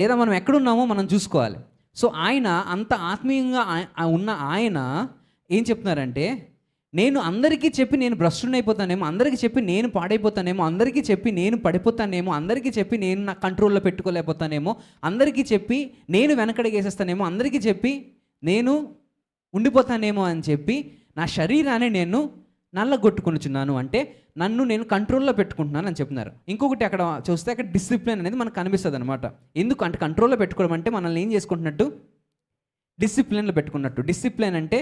లేదా మనం ఎక్కడున్నామో మనం చూసుకోవాలి. సో ఆయన అంత ఆత్మీయంగా ఉన్న ఆయన ఏం చెప్తున్నారంటే, నేను అందరికీ చెప్పి నేను భ్రష్టుడైపోతానేమో, అందరికీ చెప్పి నేను పాడైపోతానేమో, అందరికీ చెప్పి నేను పడిపోతానేమో, అందరికీ చెప్పి నేను నా కంట్రోల్లో పెట్టుకోలేకపోతానేమో, అందరికీ చెప్పి నేను వెనకడుగేసేస్తానేమో, అందరికీ చెప్పి నేను ఉండిపోతానేమో అని చెప్పి నా శరీరాన్ని నేను నల్లగొట్టుకొనుచున్నాను. అంటే నన్ను నేను కంట్రోల్లో పెట్టుకుంటున్నాను అని చెప్తున్నారు. ఇంకొకటి అక్కడ చూస్తే అక్కడ డిసిప్లిన్ అనేది మనకు కనిపిస్తుంది అనమాట. ఎందుకు అంటే కంట్రోల్లో పెట్టుకోవడం అంటే మనల్ని ఏం చేసుకుంటున్నట్టు, డిసిప్లిన్లో పెట్టుకున్నట్టు. డిసిప్లిన్ అంటే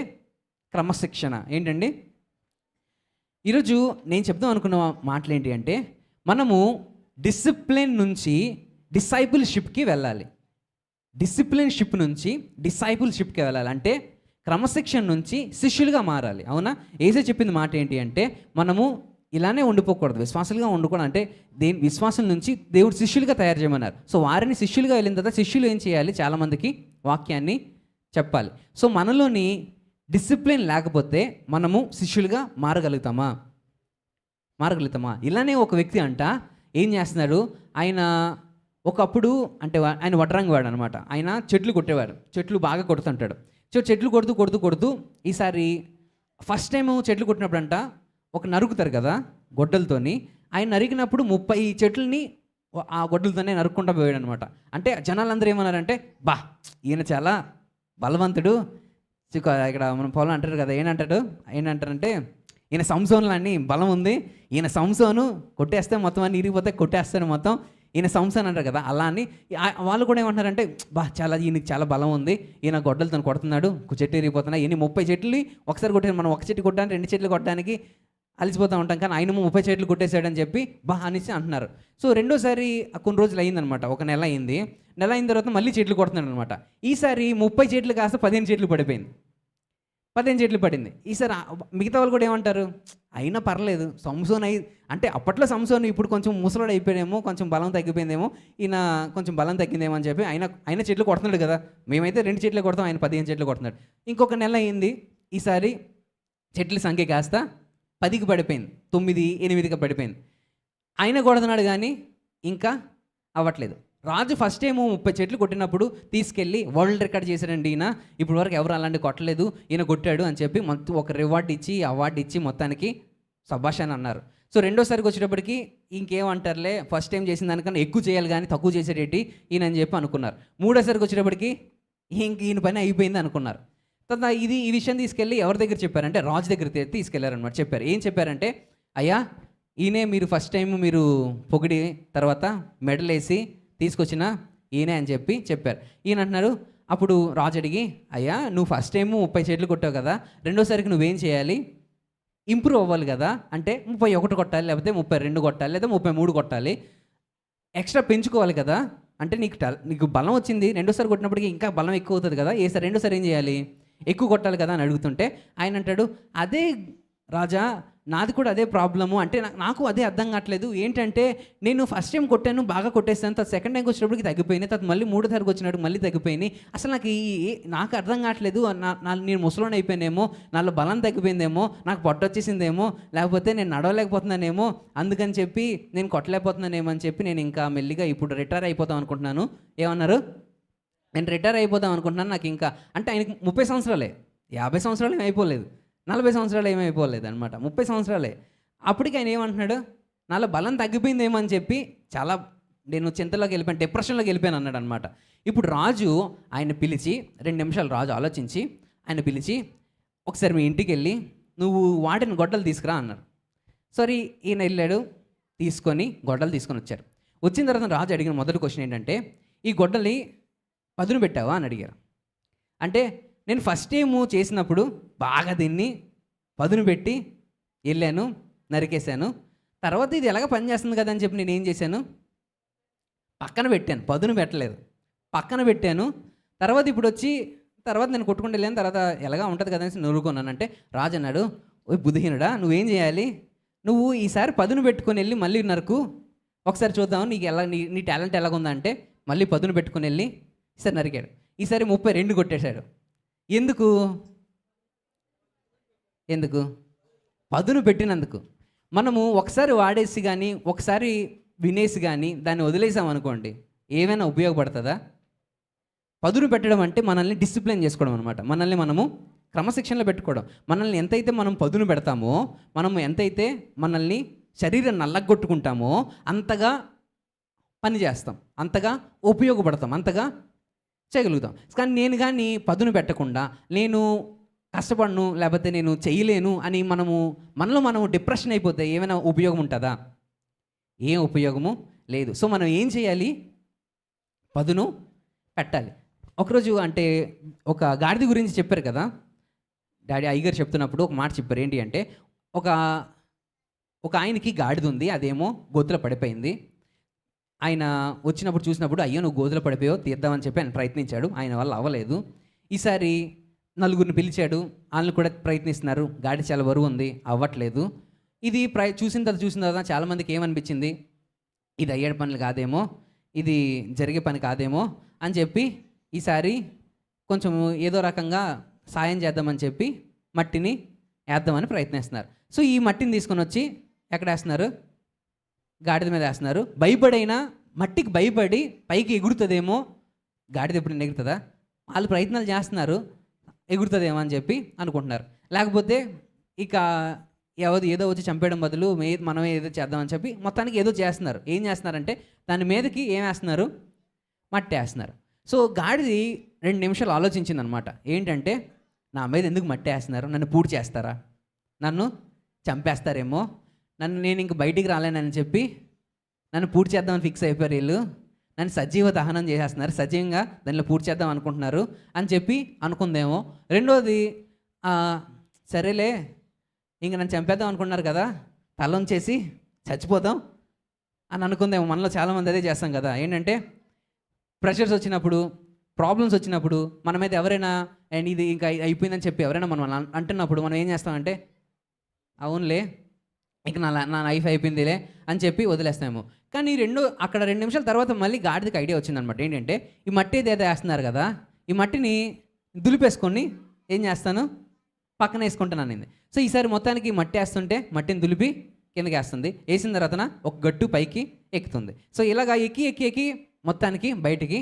క్రమశిక్షణ. ఏంటండి ఈరోజు నేను చెప్దాం అనుకున్న మాటలు ఏంటి అంటే, మనము డిసిప్లిన్ నుంచి డిసైపుల్షిప్కి వెళ్ళాలి. డిసిప్లిన్షిప్ నుంచి డిసైపుల్షిప్కి వెళ్ళాలి. అంటే క్రమశిక్షణ నుంచి శిష్యులుగా మారాలి. అవునా? యేసు చెప్పింది మాట ఏంటి అంటే, మనము ఇలానే ఉండిపోకూడదు, విశ్వాసులుగా ఉండకూడదు. అంటే విశ్వాసం నుంచి దేవుడు శిష్యులుగా తయారు చేయమన్నారు. సో వారిని శిష్యులుగా వెళ్ళిన తర్వాత శిష్యులు ఏం చేయాలి? చాలామందికి వాక్యాన్ని చెప్పాలి. సో మనలోని డిసిప్లిన్ లేకపోతే మనము శిష్యులుగా మారగలుగుతామా? ఇలానే ఒక వ్యక్తి అంట ఏం చేస్తున్నాడు, ఆయన ఒకప్పుడు అంటే ఆయన వడ్రంగి వాడు అనమాట. ఆయన చెట్లు కొట్టేవాడు, చెట్లు బాగా కొడుతుంటాడు. సో చెట్లు కొడుతూ ఈసారి ఫస్ట్ టైం చెట్లు కొట్టినప్పుడు అంట ఒక నరుకుతారు కదా గొడ్డలతోని. ఆయన నరికినప్పుడు 30 చెట్లని ఆ గొడ్డలతోనే నరుక్కుంటూ పోయాడు అనమాట. అంటే జనాలందరూ ఏమన్నారంటే, బా ఈయన చాలా బలవంతుడు, ఇక్కడ మనం పొలం అంటారు కదా, ఏంటంటారంటే ఈయన సంసోన్లన్నీ బలం ఉంది, ఈయన సంసోను కొట్టేస్తే మొత్తం అన్ని ఇరిగిపోతే కొట్టేస్తాడు మొత్తం, ఈయన సంసోన్ అంటారు కదా. అలా అని వాళ్ళు కూడా ఏమంటారంటే, బా ఈయనకి చాలా బలం ఉంది, ఈయన గొడ్డలతో కొడుతున్నాడు, చెట్టు ఇరిగిపోతున్నాయి, ఈయన 30 చెట్లు ఒకసారి కొట్టాను. మనం ఒక చెట్టు కొట్టడానికి 2 చెట్లు కొట్టడానికి అలసిపోతూ ఉంటాం, కానీ ఆయన 30 చెట్లు కొట్టేశాడని చెప్పి అనేసి అంటున్నారు. సో రెండోసారి కొన్ని రోజులు అయిందనమాట, ఒక నెల అయింది. నెల అయిన తర్వాత మళ్ళీ చెట్లు కొడుతున్నాడు అనమాట. ఈసారి 30 చెట్లు కాస్త 15 చెట్లు పడిపోయింది. 15 చెట్లు పడింది. ఈసారి మిగతా వాళ్ళు కూడా ఏమంటారు, అయినా పర్లేదు సంసోన్ అంటే అప్పట్లో సంసోన్ ఇప్పుడు కొంచెం ముసలోడు అయిపోయాడేమో, కొంచెం బలం తగ్గిపోయిందేమో, ఈయన కొంచెం బలం తగ్గిందేమో అని చెప్పి ఆయన చెట్లు కొడుతున్నాడు కదా, మేమైతే 2 చెట్లు కొడతాం, ఆయన 15 చెట్లు కొడుతున్నాడు. ఇంకొక నెల అయింది. ఈసారి చెట్ల సంఖ్య కాస్త 10కి పడిపోయింది, 9, 8కి పడిపోయింది. ఆయన కొడుతున్నాడు కానీ ఇంకా అవ్వట్లేదు. రాజు ఫస్ట్ టైము 30 చెట్లు కొట్టినప్పుడు తీసుకెళ్ళి వరల్డ్ రికార్డ్ చేశాడండి ఈయన, ఇప్పుడు వరకు ఎవరు అలాంటి కొట్టలేదు, ఈయన కొట్టాడు అని చెప్పి మొత్తం ఒక అవార్డు ఇచ్చి మొత్తానికి శభాష్ అని అన్నారు. సో రెండోసారికి వచ్చేటప్పటికి ఇంకేమంటారులే, ఫస్ట్ టైం చేసిన దానికన్నా ఎక్కువ చేయాలి కానీ తక్కువ చేసేటేటి ఈయన అని చెప్పి అనుకున్నారు. మూడోసారికి వచ్చేటప్పటికి ఈయన పని అయిపోయింది అనుకున్నారు. తర్వాత ఈ విషయం తీసుకెళ్ళి ఎవరి దగ్గర చెప్పారంటే రాజు దగ్గర తీసుకెళ్లారనమాట. చెప్పారు, ఏం చెప్పారంటే, అయ్యా ఈయనే మీరు ఫస్ట్ టైం మీరు పొగిడి తర్వాత మెడల్ వేసి తీసుకొచ్చిన ఈయనే అని చెప్పి చెప్పారు. ఈయన అంటున్నారు, అప్పుడు రాజు అడిగి, అయ్యా నువ్వు ఫస్ట్ టైము 30 చెట్లు కొట్టావు కదా, రెండోసారికి నువ్వేం చేయాలి, ఇంప్రూవ్ అవ్వాలి కదా, అంటే 31 కొట్టాలి, లేకపోతే 32 కొట్టాలి, లేదా 33 కొట్టాలి, ఎక్స్ట్రా పెంచుకోవాలి కదా, అంటే నీకు బలం వచ్చింది, రెండోసారి కొట్టినప్పటికీ ఇంకా బలం ఎక్కువ అవుతుంది కదా, రెండోసారి ఏం చేయాలి, ఎక్కువ కొట్టాలి కదా అని అడుగుతుంటే ఆయన అంటాడు, అదే రాజా నాది కూడా అదే ప్రాబ్లము, అంటే నాకు అదే అర్థం కావట్లేదు. ఏంటంటే నేను ఫస్ట్ టైం కొట్టాను, బాగా కొట్టేస్తాను, తర్వాత సెకండ్ టైంకి వచ్చినప్పటికి తగ్గిపోయినాయి, తర్వాత మళ్ళీ 3వ వచ్చినప్పుడు మళ్ళీ తగ్గిపోయినాయి. అసలు నాకు అర్థం కావట్లేదు, నేను ముసలోని అయిపోయానేమో, నాలో బలం తగ్గిపోయిందేమో, నాకు పొట్ట వచ్చేసిందేమో, లేకపోతే నేను నడవలేకపోతున్నానేమో, అందుకని చెప్పి నేను కొట్టలేకపోతున్నానేమో అని చెప్పి నేను ఇంకా మెల్లిగా ఇప్పుడు రిటైర్ అయిపోతాం అనుకుంటున్నాను. ఏమన్నారు, నేను రిటైర్ అయిపోదాం అనుకుంటున్నాను, నాకు ఇంకా అంటే ఆయనకి 30 సంవత్సరాలే, 50 సంవత్సరాలు ఏమి అయిపోలేదు, 40 సంవత్సరాలు ఏమైపోలేదు అనమాట, 30 సంవత్సరాలే. అప్పటికి ఆయన ఏమంటున్నాడు, నాలో బలం తగ్గిపోయిందేమో అని చెప్పి చాలా నేను చింతలోకి వెళ్ళిపోయాను, డిప్రెషన్లోకి వెళ్ళిపోయాను అన్నాడు అనమాట. ఇప్పుడు రాజు ఆయన పిలిచి 2 నిమిషాలు రాజు ఆలోచించి ఆయన పిలిచి, ఒకసారి మీ ఇంటికి వెళ్ళి నువ్వు వాటిని గొడ్డలు తీసుకురా అన్నారు. సరే ఈయన వెళ్ళాడు, తీసుకొని గొడ్డలు తీసుకొని వచ్చారు. వచ్చిన తర్వాత రాజు అడిగిన మొదటి క్వశ్చన్ ఏంటంటే, ఈ గొడ్డలి పదును పెట్టావా అని అడిగారు. అంటే నేను ఫస్ట్ టైము చేసినప్పుడు బాగా దీన్ని పదును పెట్టి వెళ్ళాను, నరికేశాను, తర్వాత ఇది ఎలాగ పనిచేస్తుంది కదా అని చెప్పి నేను ఏం చేశాను, పక్కన పెట్టాను, పదును పెట్టలేదు, పక్కన పెట్టాను. తర్వాత నేను కొట్టుకుంటూ వెళ్ళాను, తర్వాత ఎలాగా ఉంటుంది కదా అని నూరుకున్నాను. అంటే రాజు అన్నాడు, ఓ బుద్ధిహీనుడా, నువ్వేం చేయాలి, నువ్వు ఈసారి పదును పెట్టుకొని వెళ్ళి మళ్ళీ నరుకు, ఒకసారి చూద్దాము నీకు నీ టాలెంట్ ఎలాగుందా అంటే మళ్ళీ పదును పెట్టుకొని వెళ్ళి ఈసారి నరికాడు. ఈసారి 32 కొట్టేశాడు. ఎందుకు పదును పెట్టినందుకు. మనము ఒకసారి వాడేసి కానీ ఒకసారి వినేసి కానీ దాన్ని వదిలేసామనుకోండి, ఏమైనా ఉపయోగపడుతుందా? పదును పెట్టడం అంటే మనల్ని డిసిప్లిన్ చేసుకోవడం అనమాట. మనల్ని మనము క్రమశిక్షణలో పెట్టుకోవడం. మనల్ని ఎంతైతే మనం పదును పెడతామో, మనం ఎంతైతే మనల్ని శరీరం నల్లగొట్టుకుంటామో అంతగా పని చేస్తాం, అంతగా ఉపయోగపడతాం, అంతగా చేయగలుగుతాం. కానీ నేను కానీ పదును పెట్టకుండా నేను కష్టపడను లేకపోతే నేను చేయలేను అని మనలో మనము డిప్రెషన్ అయిపోతే ఏమైనా ఉపయోగం ఉంటుందా? ఏం ఉపయోగము లేదు. సో మనం ఏం చేయాలి? పదును పెట్టాలి. ఒకరోజు అంటే ఒక గాడిద గురించి చెప్పారు కదా, డాడీ అయ్యగారు చెప్తున్నప్పుడు ఒక మాట చెప్పారు. ఏంటి అంటే, ఒక ఒక ఆయనకి గాడిద ఉంది, అదేమో గోతులో పడిపోయింది. ఆయన వచ్చినప్పుడు చూసినప్పుడు, అయ్యో నువ్వు గోతులో పడిపోయావు, తీద్దామని చెప్పి ఆయన ప్రయత్నించాడు. ఆయన వల్ల అవ్వలేదు. ఈసారి నలుగురిని పిలిచాడు, వాళ్ళు కూడా ప్రయత్నిస్తున్నారు. గాడి చాలా బరువు ఉంది, అవ్వట్లేదు. ఇది చూసిన తర్వాత చాలామందికి ఏమనిపించింది, ఇది అయ్యే పనులు కాదేమో, ఇది జరిగే పని కాదేమో అని చెప్పి ఈసారి కొంచెం ఏదో రకంగా సాయం చేద్దామని చెప్పి మట్టిని వేద్దామని ప్రయత్నిస్తున్నారు. సో ఈ మట్టిని తీసుకొని వచ్చి ఎక్కడ వేస్తున్నారు? గాడిద మీద వేస్తున్నారు. మట్టికి భయపడి పైకి ఎగురుతుందేమో, గాడిద ఎప్పుడు ఎగురుతుందా? వాళ్ళు ప్రయత్నాలు చేస్తున్నారు, ఎగురుతుందేమో అని చెప్పి అనుకుంటున్నారు. లేకపోతే ఇక ఏదో వచ్చి చంపేయడం బదులు మనమే ఏదో చేద్దామని చెప్పి మొత్తానికి ఏదో చేస్తున్నారు. ఏం చేస్తున్నారంటే దాని మీదకి ఏం వేస్తున్నారు? మట్టి వేస్తున్నారు. సో గాడిది 2 నిమిషాలు ఆలోచించింది అనమాట. ఏంటంటే, నా మీద ఎందుకు మట్టి వేస్తున్నారు? నన్ను పూర్తి చేస్తారా? నన్ను చంపేస్తారేమో, నేను ఇంక బయటికి రాలేనని చెప్పి నన్ను పూర్తి చేద్దామని ఫిక్స్ అయిపోయారు వీళ్ళు. నన్ను సజీవ దహనం చేసేస్తున్నారు, సజీవంగా దానిలో పూర్తి చేద్దాం అనుకుంటున్నారు అని చెప్పి అనుకుందేమో. రెండోది, సరేలే ఇంక నన్ను చంపేద్దాం అనుకున్నారు కదా, తలంచేసి చచ్చిపోతాం అని అనుకుందేమో. మనలో చాలామంది అదే చేస్తాం కదా. ఏంటంటే, ప్రెషర్స్ వచ్చినప్పుడు, ప్రాబ్లమ్స్ వచ్చినప్పుడు మన మీద ఎవరైనా ఇది ఇంకా అయిపోయిందని చెప్పి ఎవరైనా మనం అంటున్నప్పుడు మనం ఏం చేస్తామంటే, అవునులే ఇక నా లైఫ్ అయిపోయిందిలే అని చెప్పి వదిలేస్తాము. కానీ అక్కడ 2 నిమిషాల తర్వాత మళ్ళీ గాడిదకి ఐడియా వచ్చిందనమాట. ఏంటంటే, ఈ మట్టి ఏదో వేస్తున్నారు కదా, ఈ మట్టిని దులిపేసుకొని ఏం చేస్తాను, పక్కన వేసుకుంటాను. సో ఈసారి మొత్తానికి మట్టి వేస్తుంటే మట్టిని దులిపి కిందకి వేస్తుంది. వేసిన తర్వాత ఒక గట్టు పైకి ఎక్కుతుంది. సో ఇలాగా ఎక్కి మొత్తానికి బయటికి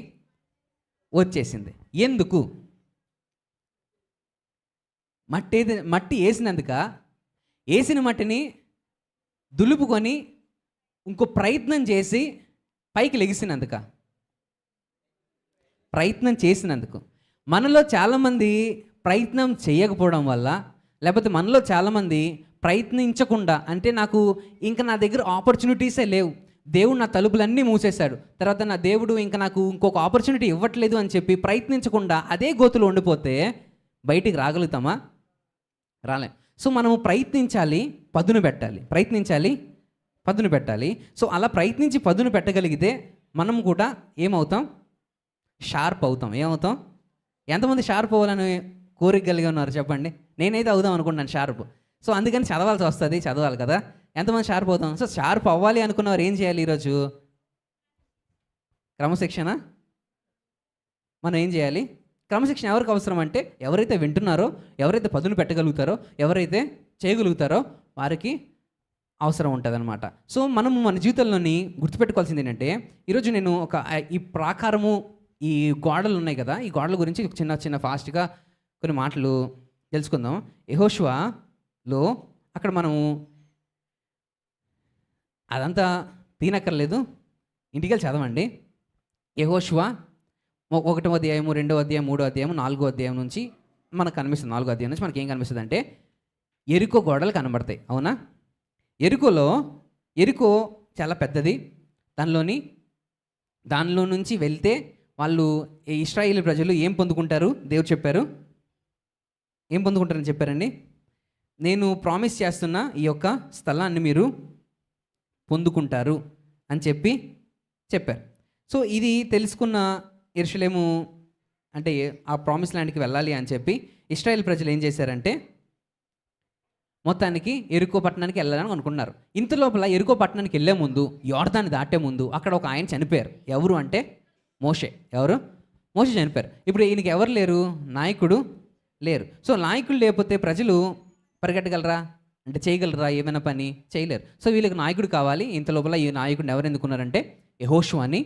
వచ్చేసింది. ఎందుకు? మట్టి వేసినందుక, వేసిన మట్టిని దులుపుకొని ఇంకో ప్రయత్నం చేసి పైకి లెగిసినందుక? ప్రయత్నం చేసినందుకు. మనలో చాలామంది ప్రయత్నం చేయకపోవడం వల్ల, లేకపోతే మనలో చాలామంది ప్రయత్నించకుండా, అంటే ఇంకా నా దగ్గర ఆపర్చునిటీసే లేవు, దేవుడు నా తలుపులన్నీ మూసేశాడు, తర్వాత నా దేవుడు ఇంకా నాకు ఇంకొక ఆపర్చునిటీ ఇవ్వట్లేదు అని చెప్పి ప్రయత్నించకుండా అదే గోతులో ఉండిపోతే బయటికి రాగలుగుతామా? రాలేం. సో మనము ప్రయత్నించాలి, పదును పెట్టాలి. సో అలా ప్రయత్నించి పదును పెట్టగలిగితే మనం కూడా ఏమవుతాం? షార్ప్ అవుతాం. ఏమవుతాం? ఎంతమంది షార్ప్ అవ్వాలని కోరిక కలిగి ఉన్నారు చెప్పండి? నేనైతే అవుదాం అనుకుంటున్నాను షార్ప్. సో అందుకని చదవాలి కదా. ఎంతమంది షార్ప్ అవుతాం? సో షార్ప్ అవ్వాలి అనుకున్నవారు ఏం చేయాలి? ఈరోజు క్రమశిక్షణ. మనం ఏం చేయాలి? క్రమశిక్షణ ఎవరికి అవసరం అంటే, ఎవరైతే వింటున్నారో, ఎవరైతే పదును పెట్టగలుగుతారో, ఎవరైతే చేయగలుగుతారో వారికి అవసరం ఉంటుందన్నమాట. సో మనము మన జీవితంలోని గుర్తుపెట్టుకోవాల్సింది ఏంటంటే, ఈరోజు నేను ఈ ప్రాకారము, ఈ గోడలు ఉన్నాయి కదా, ఈ గోడల గురించి చిన్న ఫాస్ట్గా కొన్ని మాటలు తెలుసుకుందాం. యెహోషువలో అక్కడ మనము అదంతా తీనక్కర్లేదు, ఇంటికి చదవండి. యెహోషువ 1వ అధ్యాయము, 2వ అధ్యాయం, 3వ అధ్యాయం, 4వ అధ్యాయం నుంచి మనకు కనిపిస్తుంది. 4వ అధ్యాయం నుంచి మనకి ఏం కనిపిస్తుంది అంటే, ఎరికో గోడలు కనబడతాయి. అవునా? ఎరికో చాలా పెద్దది. దానిలో నుంచి వెళ్తే వాళ్ళు, ఇశ్రాయేలు ప్రజలు ఏం పొందుకుంటారు? దేవుడు చెప్పారు, ఏం పొందుకుంటారని చెప్పారండి? నేను ప్రామిస్ చేస్తున్న ఈ యొక్క స్థలాన్ని మీరు పొందుకుంటారు అని చెప్పారు. సో ఇది తెలుసుకున్న యెరూషలేము, అంటే ఆ ప్రామిస్ ల్యాండ్కి వెళ్ళాలి అని చెప్పి ఇశ్రాయేల్ ప్రజలు ఏం చేశారంటే, మొత్తానికి ఎరికో పట్టణానికి వెళ్ళాలని అనుకున్నారు. ఇంత లోపల ఎరికో పట్టణానికి వెళ్ళే ముందు, యోర్దాన్ని దాటే ముందు అక్కడ ఒక ఆయన చనిపోయారు. ఎవరు అంటే మోషే. మోషే చనిపోయారు. ఇప్పుడు ఈయనకి ఎవరు లేరు? నాయకుడు లేరు. సో నాయకుడు లేకపోతే ప్రజలు పరిగెట్టగలరా? అంటే చేయగలరా? ఏమైనా పని చేయలేరు. సో వీళ్ళకి నాయకుడు కావాలి. ఇంత లోపల ఈ నాయకుడిని ఎవరు ఎందుకున్నారంటే యెహోషువని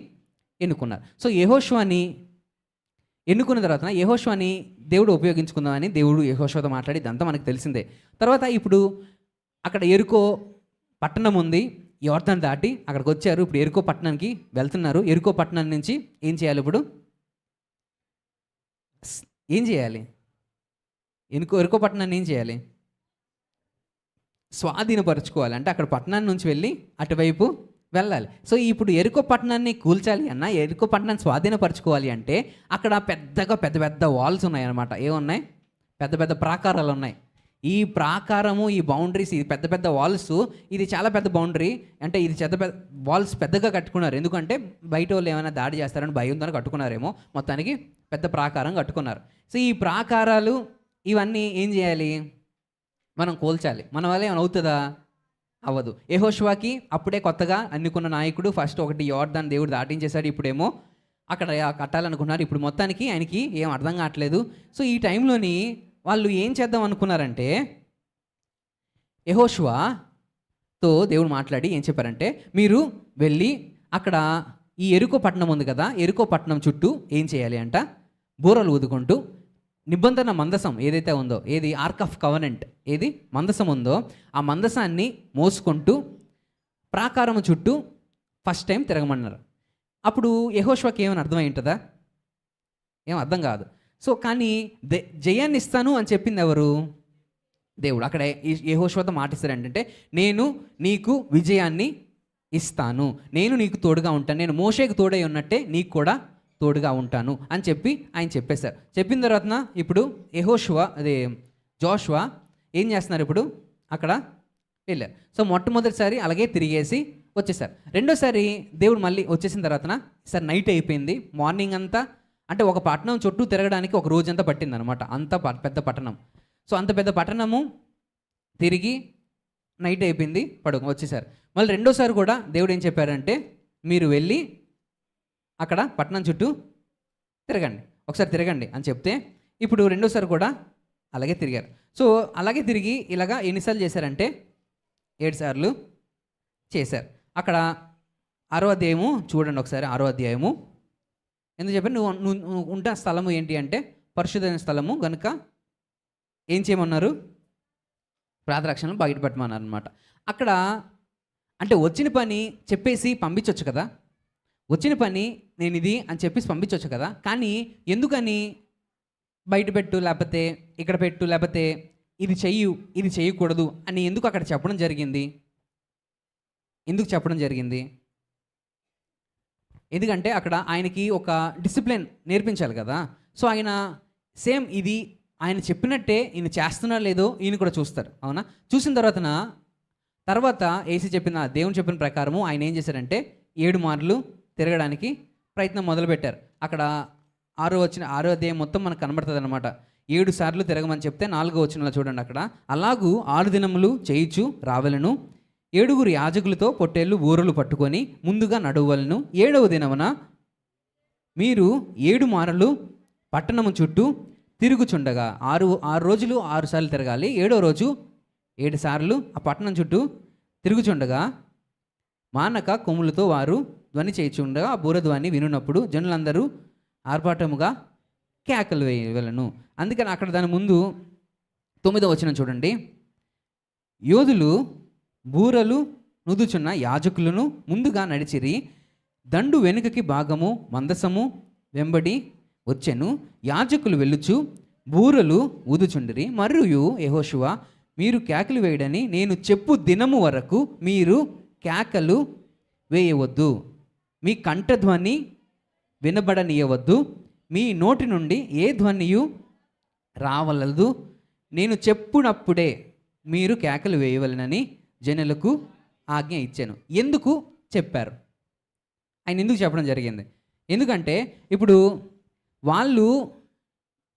ఎన్నుకున్నారు. సో యెహోషువని ఎన్నుకున్న తర్వాత యెహోషువని దేవుడు ఉపయోగించుకుందామని దేవుడు యెహోషువతో మాట్లాడి ఇదంతా మనకు తెలిసిందే. తర్వాత ఇప్పుడు అక్కడ యెరికో పట్టణం ఉంది. యోర్దాను దాటి అక్కడికి వచ్చారు. ఇప్పుడు యెరికో పట్టణానికి వెళ్తున్నారు. యెరికో పట్టణం నుంచి ఏం చేయాలి ఇప్పుడు? ఏం చేయాలి? యెరికో పట్టణాన్ని ఏం చేయాలి? స్వాధీనపరచుకోవాలి. అంటే అక్కడ పట్టణాన్ని నుంచి వెళ్ళి అటువైపు వెళ్ళాలి. సో ఇప్పుడు యెరికో పట్టణాన్ని కూల్చాలి అన్న, యెరికో పట్టణాన్ని స్వాధీనపరచుకోవాలి అంటే అక్కడ పెద్ద పెద్ద వాల్స్ ఉన్నాయన్నమాట. ఏమున్నాయి? పెద్ద పెద్ద ప్రాకారాలు ఉన్నాయి. ఈ ప్రాకారము, ఈ బౌండరీస్, ఇది పెద్ద పెద్ద వాల్స్, ఇది చాలా పెద్ద బౌండరీ. అంటే ఇది పెద్ద వాల్స్ పెద్దగా కట్టుకున్నారు. ఎందుకంటే బయట వాళ్ళు ఏమైనా దాడి చేస్తారని భయంతో కట్టుకున్నారేమో. మొత్తానికి పెద్ద ప్రాకారం కట్టుకున్నారు. సో ఈ ప్రాకారాలు ఇవన్నీ ఏం చేయాలి? మనం కూల్చాలి. మన వల్ల ఏమైనా అవుతుందా? అవ్వదు. యెహోషువకి అప్పుడే కొత్తగా ఎన్నుకున్న నాయకుడు ఫస్ట్ ఒకటి యోర్దాను దేవుడు దాటించేశాడు. ఇప్పుడేమో అక్కడ కట్టాలనుకున్నారు. ఇప్పుడు మొత్తానికి ఆయనకి ఏం అర్థం కావట్లేదు. సో ఈ టైంలోని వాళ్ళు ఏం చేద్దాం అనుకున్నారంటే, యెహోషువతో దేవుడు మాట్లాడి ఏం చెప్పారంటే, మీరు వెళ్ళి అక్కడ ఈ యెరికో పట్టణం ఉంది కదా, యెరికో పట్టణం చుట్టూ ఏం చేయాలి అంట? బూరలు ఊదుకుంటూ నిబంధన మందసం ఏదైతే ఉందో, ఏది ఆర్క్ ఆఫ్ కవనెంట్, ఏది మందసం ఉందో ఆ మందసాన్ని మోసుకుంటూ ప్రాకారం చుట్టూ ఫస్ట్ టైం తిరగమన్నారు. అప్పుడు యెహోషువకి ఏమని అర్థమై ఉంటుందా? ఏం అర్థం కాదు. సో కానీ జయాన్ని ఇస్తాను అని చెప్పింది ఎవరు? దేవుడు. అక్కడ యెహోషువతో మాటిస్తారు ఏంటంటే, నేను నీకు విజయాన్ని ఇస్తాను, నేను నీకు తోడుగా ఉంటాను, నేను మోషేకు తోడై ఉన్నట్టే నీకు కూడా తోడుగా ఉంటాను అని చెప్పి ఆయన చెప్పేశారు. చెప్పిన తర్వాత ఇప్పుడు జోషువ ఏం చేస్తున్నారు? ఇప్పుడు అక్కడ వెళ్ళారు. సో మొట్టమొదటిసారి అలాగే తిరిగేసి వచ్చేసారు. రెండోసారి దేవుడు మళ్ళీ వచ్చేసిన తర్వాత సార్ నైట్ అయిపోయింది. మార్నింగ్ అంతా అంటే ఒక పట్టణం చుట్టూ తిరగడానికి ఒక రోజంతా పట్టింది అనమాట. అంత పెద్ద పట్టణం. సో అంత పెద్ద పట్టణము తిరిగి నైట్ అయిపోయింది, వచ్చేసారు. మళ్ళీ రెండోసారి కూడా దేవుడు ఏం చెప్పారంటే, మీరు వెళ్ళి అక్కడ పట్టణం చుట్టూ తిరగండి, ఒకసారి తిరగండి అని చెప్తే ఇప్పుడు రెండోసారి కూడా అలాగే తిరిగారు. సో అలాగే తిరిగి ఇలాగా ఎన్నిసార్లు చేశారంటే 7 సార్లు చేశారు. అక్కడ 6వ అధ్యాయము చూడండి ఒకసారి. 6వ అధ్యాయము ఎందుకు చెప్పండి? నువ్వు ఉంటే స్థలము ఏంటి అంటే పరిశుద్ధమైన స్థలము కనుక ఏం చేయమన్నారు? ప్రాతరక్షణలు బయటపెట్టమన్నారు అనమాట. అక్కడ అంటే వచ్చిన పని చెప్పేసి పంపించవచ్చు కదా, వచ్చిన పని నేను ఇది అని చెప్పేసి పంపించవచ్చు కదా. కానీ ఎందుకని బయటపెట్టు, లేకపోతే ఇక్కడ పెట్టు, లేకపోతే ఇది చెయ్యు, ఇది చేయకూడదు అని ఎందుకు అక్కడ చెప్పడం జరిగింది? ఎందుకు చెప్పడం జరిగింది? ఎందుకంటే అక్కడ ఆయనకి ఒక డిసిప్లిన్ నేర్పించాలి కదా. సో ఆయన సేమ్ ఇది ఆయన చెప్పినట్టే ఈయన చేస్తున్నారో లేదో ఈయన కూడా చూస్తారు, అవునా? చూసిన తర్వాత ఏసీ చెప్పిన, దేవుని చెప్పిన ప్రకారము ఆయన ఏం చేశారంటే 7 మార్లు తిరగడానికి ప్రయత్నం మొదలుపెట్టారు. అక్కడ 6వ అధ్యాయం మొత్తం మనకు కనబడుతుంది అనమాట. 7 సార్లు తిరగమని చెప్తే 4వ వచనంలో చూడండి. అక్కడ అలాగూ 6 దినములు చేయిచు రావలను, 7 యాజకులతో పొట్టేళ్ళు ఊరలు పట్టుకొని ముందుగా నడువలను. 7వ దినమున మీరు 7 మారులు పట్టణము చుట్టూ తిరుగుచుండగా, 6 రోజులు 6 సార్లు తిరగాలి. 7వ రోజు 7 సార్లు ఆ పట్టణం చుట్టూ తిరుగుచుండగా మానక కొమ్ములతో వారు ధ్వని చేయుచుండగా ఆ బూరధ్వని వినున్నప్పుడు జనులందరూ ఆర్భాటముగా కేకలు వేయవలను. అందుకని అక్కడ దాని ముందు 9వ వచనం చూడండి. యోధులు బూరలు నుదుచున్న యాజకులను ముందుగా నడిచిరి, దండు వెనుకకి భాగము మందసము వెంబడి వచ్చెను. యాజకులు వెళ్ళుచు బూరలు ఊదుచుండిరి. మరియు యెహోషువ, మీరు కేకలు వేయడని నేను చెప్పు దినము వరకు మీరు కేకలు వేయవద్దు, మీ కంఠధ్వని వినబడనీయవద్దు, మీ నోటి నుండి ఏ ధ్వనియు రావలదు, నేను చెప్పునప్పుడే మీరు కేకలు వేయవలనని జనులకు ఆజ్ఞ ఇచ్చాను. ఎందుకు చెప్పారు? ఆయన ఎందుకు చెప్పడం జరిగింది? ఎందుకంటే ఇప్పుడు వాళ్ళు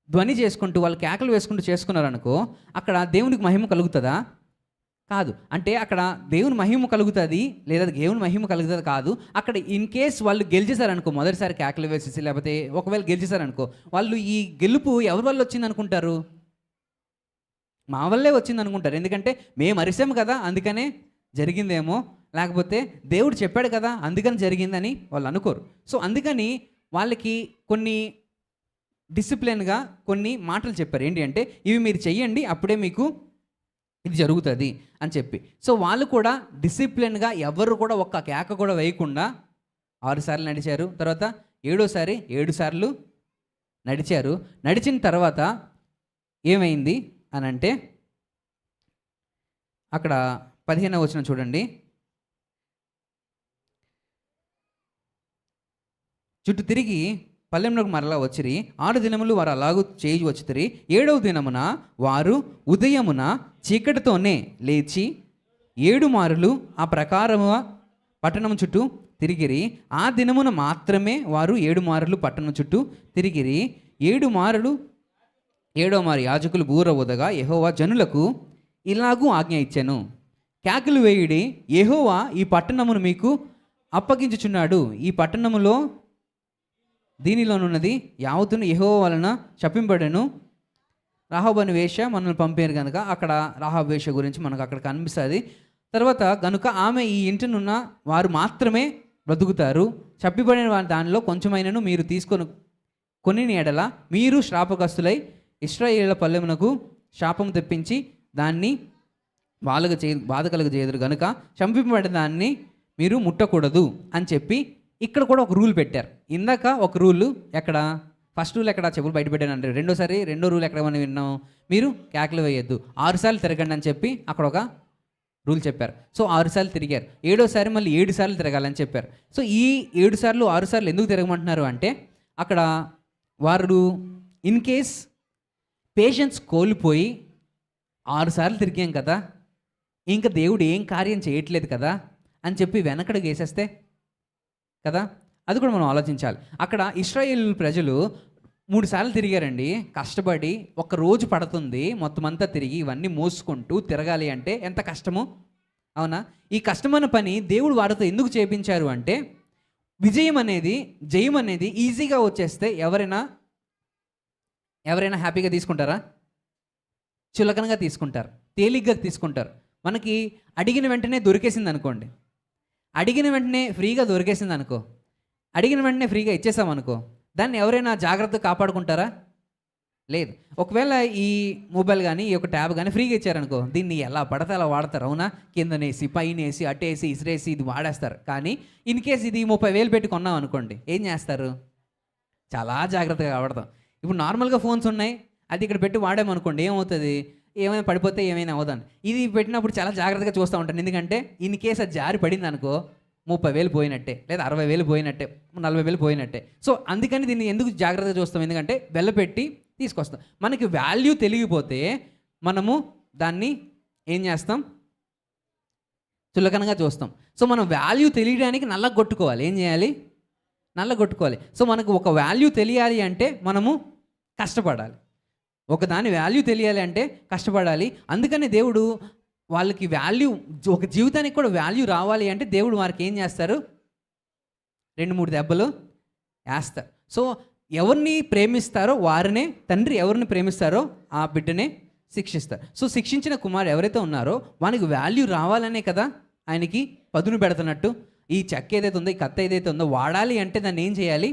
ధ్వని చేసుకుంటూ, వాళ్ళు కేకలు వేసుకుంటూ చేసుకున్నారనుకో, అక్కడ దేవునికి మహిమ కలుగుతుందా? కాదు. అంటే అక్కడ దేవుని మహిమ కలుగుతుంది లేదా దేవుని మహిమ కలుగుతుంది కాదు. అక్కడ ఇన్ కేస్ వాళ్ళు గెలిచేశారనుకో, మొదటిసారి కేకలు వేసేసి, లేకపోతే ఒకవేళ గెలిచేశారనుకో, వాళ్ళు ఈ గెలుపు ఎవరి వల్ల వచ్చింది అనుకుంటారు? మా వల్లే వచ్చింది అనుకుంటారు. ఎందుకంటే మేము అరిసాము కదా, అందుకనే జరిగిందేమో, లేకపోతే దేవుడు చెప్పాడు కదా అందుకని జరిగిందని వాళ్ళు అనుకోరు. సో అందుకని వాళ్ళకి కొన్ని డిసిప్లిన్గా కొన్ని మాటలు చెప్పారు. ఏంటి అంటే ఇవి మీరు చెయ్యండి అప్పుడే మీకు ఇది జరుగుతుంది అని చెప్పి. సో వాళ్ళు కూడా డిసిప్లిన్గా ఎవరు కూడా ఒక్క కేక కూడా వేయకుండా 6 సార్లు నడిచారు. తర్వాత 7వ సారి 7 సార్లు నడిచారు. నడిచిన తర్వాత ఏమైంది అని అంటే అక్కడ 15వ వచనం చూడండి. చుట్టూ తిరిగి పల్లెంలోకి మరలా వచ్చిరి. 6 దినములు వారు అలాగూ చేయి వచ్చిరి. 7వ దినమున వారు ఉదయమున చీకటితోనే లేచి 7 మారులు ఆ ప్రకారము పట్టణం చుట్టూ తిరిగిరి. ఆ దినమున మాత్రమే వారు 7 మారులు పట్టణం చుట్టూ తిరిగిరి. 7 మారులు 7వ మారు యాజకులు బూర ఊదగా యెహోవా జనులకు ఇలాగూ ఆజ్ఞ ఇచ్చెను, కేకలు వేయుడి, యెహోవా ఈ పట్టణమును మీకు అప్పగించుచున్నాడు. ఈ పట్టణములో దీనిలోనున్నది యావత్తును యెహోవా వలన శపింపబడెను. రాహాబు అనే వేశ్య మనల్ని పంపారు కనుక అక్కడ రాహాబు వేశ్య గురించి మనకు అక్కడ కనిపిస్తుంది. తర్వాత కనుక ఆమె ఈ ఇంటినున్న వారు మాత్రమే బ్రతుకుతారు. చప్పిబడిన వారి దానిలో కొంచెమైనను మీరు కొన్ని ఎడల మీరు శ్రాపగ్రస్తులై ఇశ్రాయేలు పల్లెమునకు శాపము తెప్పించి దాన్ని వాళ్ళకు బాధ కలుగజేయదురు కనుక చంపింపబడిన దాన్ని మీరు ముట్టకూడదు అని చెప్పి ఇక్కడ కూడా ఒక రూల్ పెట్టారు. ఇందాక ఒక రూలు ఎక్కడ, ఫస్ట్ రూల్ ఎక్కడ చెప్పులు బయట పెట్టాను అంటే రెండో రూల్ ఎక్కడ మనం విన్నాం, మీరు కేకలు వేయొద్దు, 6 సార్లు తిరగండి అని చెప్పి అక్కడ ఒక రూల్ చెప్పారు. సో 6 సార్లు తిరిగారు. 7వ సారి మళ్ళీ 7 సార్లు తిరగాలని చెప్పారు. సో ఈ 7 సార్లు 6 సార్లు ఎందుకు తిరగమంటున్నారు అంటే అక్కడ వారు ఇన్ కేస్ పేషెన్స్ కోల్పోయి 6 సార్లు తిరిగాం కదా, ఇంకా దేవుడు ఏం కార్యం చేయట్లేదు కదా అని చెప్పి వెనకడుగు వేసేస్తే కదా, అది కూడా మనం ఆలోచించాలి. అక్కడ ఇశ్రాయేలు ప్రజలు 3 సార్లు తిరిగారండి కష్టపడి. ఒక రోజు పడుతుంది మొత్తం అంతా తిరిగి ఇవన్నీ మోసుకుంటూ తిరగాలి అంటే ఎంత కష్టమో, అవునా? ఈ కష్టమైన పని దేవుడు వారితో ఎందుకు చేయించారు అంటే జయం అనేది ఈజీగా వచ్చేస్తే ఎవరైనా హ్యాపీగా తీసుకుంటారా? చులకనగా తీసుకుంటారు, తేలిగ్గా తీసుకుంటారు. మనకి అడిగిన వెంటనే దొరికేసింది అనుకోండి, అడిగిన వెంటనే ఫ్రీగా దొరికేసింది అనుకో, అడిగిన వెంటనే ఫ్రీగా ఇచ్చేసామనుకో, దాన్ని ఎవరైనా జాగ్రత్తగా కాపాడుకుంటారా? లేదు. ఒకవేళ ఈ మొబైల్ కానీ ఈ యొక్క ట్యాబ్ కానీ ఫ్రీగా ఇచ్చారనుకో, దీన్ని ఎలా పడితే అలా వాడతారు, అవునా? కిందనేసి పైనేసి అట్టేసి ఇసిరేసి ఇది వాడేస్తారు. కానీ ఇన్ కేస్ ఇది 30,000 పెట్టి కొన్నాం అనుకోండి, ఏం చేస్తారు? చాలా జాగ్రత్తగా వాడతాం. ఇప్పుడు నార్మల్గా ఫోన్స్ ఉన్నాయి, అది ఇక్కడ పెట్టి వాడామనుకోండి, ఏమవుతుంది? ఏమైనా పడిపోతే ఏమైనా అవ్వదని. ఇది పెట్టినప్పుడు చాలా జాగ్రత్తగా చూస్తూ ఉంటాను. ఎందుకంటే ఇన్ కేసు అది జారి పడింది అనుకో 30,000 పోయినట్టే, లేదా 60,000 పోయినట్టే, 40,000 పోయినట్టే. సో అందుకని దీన్ని ఎందుకు జాగ్రత్తగా చూస్తాం? ఎందుకంటే వెళ్ళపెట్టి తీసుకొస్తాం. మనకి వాల్యూ తెలియకపోతే మనము దాన్ని ఏం చేస్తాం? చులకనగా చూస్తాం. సో మనం వాల్యూ తెలియడానికి నల్లగొట్టుకోవాలి. ఏం చేయాలి? నల్లగొట్టుకోవాలి. సో మనకు ఒక వాల్యూ తెలియాలి అంటే మనము కష్టపడాలి. ఒకదాని వాల్యూ తెలియాలి అంటే కష్టపడాలి. అందుకని దేవుడు వాళ్ళకి వాల్యూ, ఒక జీవితానికి కూడా వాల్యూ రావాలి అంటే దేవుడు వారికి ఏం చేస్తారు? 2-3 దెబ్బలు వేస్తారు. సో ఎవరిని ప్రేమిస్తారో వారినే తండ్రి, ఎవరిని ప్రేమిస్తారో ఆ బిడ్డనే శిక్షిస్తారు. సో శిక్షించిన కుమారుడు ఎవరైతే ఉన్నారో వానికి వాల్యూ రావాలనే కదా ఆయనకి పదును పెడుతున్నట్టు. ఈ చెక్క ఏదైతే ఉందో, ఈ కత్త ఏదైతే ఉందో వాడాలి అంటే దాన్ని ఏం చేయాలి?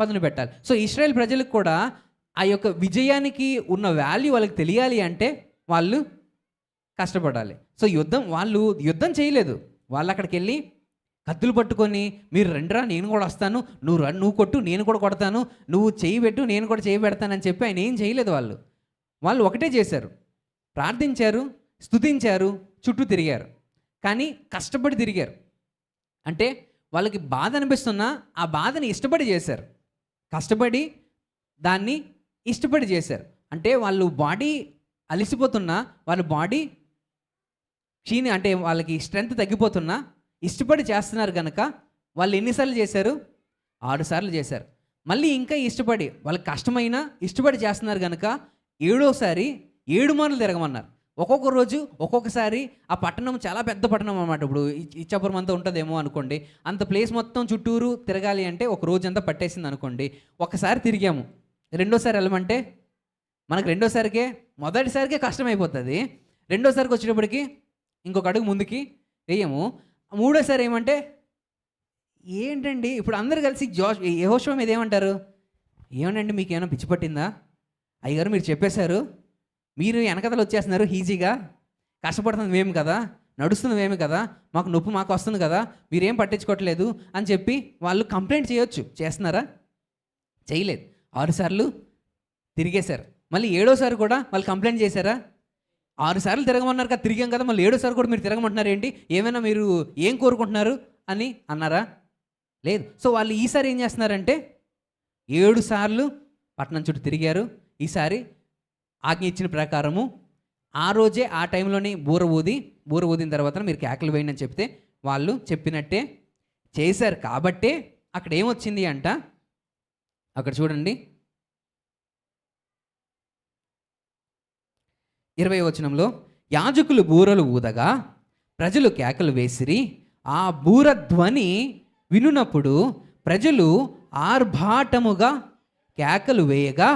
పదును పెట్టాలి. సో ఇశ్రాయేల్ ప్రజలకు కూడా ఆ యొక్క విజయానికి ఉన్న వాల్యూ వాళ్ళకి తెలియాలి అంటే వాళ్ళు కష్టపడాలి. సో వాళ్ళు యుద్ధం చేయలేదు. వాళ్ళు అక్కడికి వెళ్ళి కత్తులు పట్టుకొని మీరు రండిరా నేను కూడా వస్తాను, నువ్వు కొట్టు నేను కూడా కొడతాను, నువ్వు చేయి పెట్టు నేను కూడా చేయి పెడతానని చెప్పి ఆయన ఏం చేయలేదు. వాళ్ళు ఒకటే చేశారు, ప్రార్థించారు, స్తుతించారు, చుట్టూ తిరిగారు. కానీ కష్టపడి తిరిగారు. అంటే వాళ్ళకి బాధ అనిపిస్తున్నా ఆ బాధని ఇష్టపడి చేశారు. కష్టపడి దాన్ని ఇష్టపడి చేశారు. అంటే వాళ్ళు బాడీ అలిసిపోతున్నా, వాళ్ళ బాడీ అంటే వాళ్ళకి స్ట్రెంగ్త్ తగ్గిపోతున్నా ఇష్టపడి చేస్తున్నారు కనుక వాళ్ళు ఎన్నిసార్లు చేశారు? 6 సార్లు చేశారు. మళ్ళీ ఇంకా ఇష్టపడి వాళ్ళకి కష్టమైనా ఇష్టపడి చేస్తున్నారు కనుక 7వసారి 7 మార్లు తిరగమన్నారు. ఒక్కొక్క రోజు ఒక్కొక్కసారి. ఆ పట్టణం చాలా పెద్ద పట్టణం అన్నమాట. ఇప్పుడు ఇచ్చాపురం అంతా ఉంటుందేమో అనుకోండి. అంత ప్లేస్ మొత్తం చుట్టూరు తిరగాలి అంటే ఒక రోజంతా పట్టేసింది అనుకోండి. ఒకసారి తిరిగాము, రెండోసారి వెళ్ళమంటే మనకు మొదటిసారికే కష్టమైపోతుంది. రెండోసారికి వచ్చేటప్పటికి ఇంకొక అడుగు ముందుకి వేయము. మూడోసారి ఏమంటే ఏంటండి ఇప్పుడు అందరు కలిసి యెహోషువ మీద ఏమంటారు, ఏమనండి మీకు ఏమైనా పిచ్చి పట్టిందా, అయ్యగారు మీరు చెప్పేశారు, మీరు వెనకతలు వచ్చేస్తున్నారు ఈజీగా, కష్టపడుతుంది మేము కదా, నడుస్తుంది మేము కదా, మాకు నొప్పి మాకు వస్తుంది కదా, మీరేం పట్టించుకోవట్లేదు అని చెప్పి వాళ్ళు కంప్లైంట్ చేయొచ్చు. చేస్తున్నారా? చేయలేదు. 6 సార్లు తిరిగేశారు. మళ్ళీ 7వసారి కూడా వాళ్ళు కంప్లైంట్ చేశారా? 6 సార్లు తిరగమన్నారు కదా, తిరిగాం కదా, మళ్ళీ 7వసారి కూడా మీరు తిరగమంటున్నారు ఏంటి, ఏమైనా మీరు ఏం కోరుకుంటున్నారు అని అన్నారా? లేదు. సో వాళ్ళు ఈసారి ఏం చేస్తున్నారంటే 7 సార్లు పట్టణం చుట్టూ తిరిగారు. ఈసారి ఆజ్ఞ ఇచ్చిన ప్రకారము ఆ రోజే ఆ టైంలోని బూర ఊదిన తర్వాత మీరు కేకలు వేయండి అని చెప్తే వాళ్ళు చెప్పినట్టే చేశారు. కాబట్టే అక్కడ ఏమొచ్చింది అంట, అక్కడ చూడండి 20వ వచనంలో, యాజకులు బూరలు ఊదగా ప్రజలు కేకలు వేసిరి, ఆ బూర ధ్వని వినునప్పుడు ప్రజలు ఆర్భాటముగా కేకలు వేయగా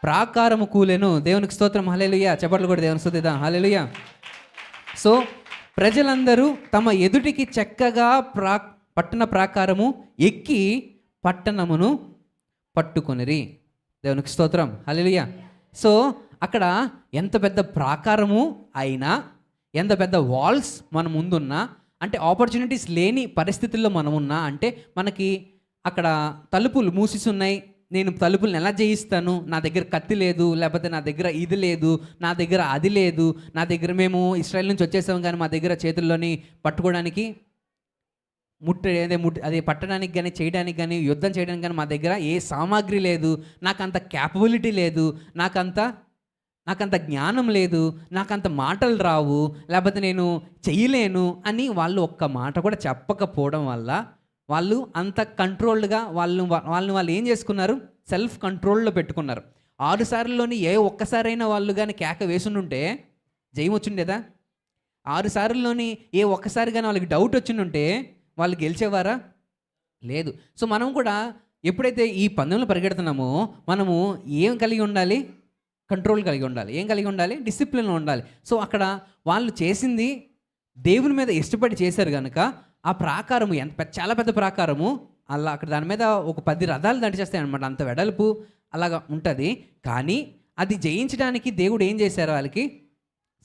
ప్రాకారము కూలెను. దేవునికి స్తోత్రం, హల్లెలూయా. చప్పట్లు కూడా దేవునికి స్తుతిద్దాం, హల్లెలూయా. సో ప్రజలందరూ తమ ఎదుటికి చక్కగా పట్టణ ప్రాకారము ఎక్కి పట్టణమును పట్టుకొనిరి. దేవునికి స్తోత్రం, హల్లెలూయా. సో అక్కడ ఎంత పెద్ద ప్రాకారము అయినా, ఎంత పెద్ద వాల్స్ మన ముందున్నా, అంటే ఆపర్చునిటీస్ లేని పరిస్థితుల్లో మనమున్నా, అంటే మనకి అక్కడ తలుపులు మూసిసి ఉన్నాయి, నేను తలుపులను ఎలా జయిస్తాను, నా దగ్గర కత్తి లేదు, లేకపోతే నా దగ్గర ఇది లేదు, నా దగ్గర అది లేదు, నా దగ్గర మేము ఇశ్రాయేల్ నుంచి వచ్చేసాం కానీ మా దగ్గర చేతుల్లోని పట్టుకోవడానికి అది పట్టడానికి కానీ చేయడానికి కానీ యుద్ధం చేయడానికి కానీ మా దగ్గర ఏ సామాగ్రి లేదు, నాకంత క్యాపబిలిటీ లేదు, నాకంత జ్ఞానం లేదు, నాకంత మాటలు రావు, లేకపోతే నేను చెయ్యలేను అని వాళ్ళు ఒక్క మాట కూడా చెప్పకపోవడం వల్ల వాళ్ళు అంత కంట్రోల్డ్గా వాళ్ళు ఏం చేసుకున్నారు, సెల్ఫ్ కంట్రోల్లో పెట్టుకున్నారు. 6 సార్లులోని ఏ ఒక్కసారైనా వాళ్ళు కానీ కేక వేసుండుంటే జయం వచ్చిండేదా? 6 సార్లులోని ఏ ఒక్కసారి కానీ వాళ్ళకి డౌట్ వచ్చిండుంటే వాళ్ళు గెలిచేవారా? లేదు. సో మనం కూడా ఎప్పుడైతే ఈ పందెంలో పరిగెడుతున్నామో మనము ఏం కలిగి ఉండాలి? కంట్రోల్ కలిగి ఉండాలి. ఏం కలిగి ఉండాలి? డిసిప్లిన్ ఉండాలి. సో అక్కడ వాళ్ళు చేసింది దేవుని మీద ఇష్టపడి చేశారు కనుక ఆ ప్రాకారము చాలా పెద్ద ప్రాకారము, అలా అక్కడ దాని మీద ఒక 10 రథాలు నడిచేస్తాయి అనమాట, అంత వెడల్పు అలాగా ఉంటుంది. కానీ అది జయించడానికి దేవుడు ఏం చేశారు? వాళ్ళకి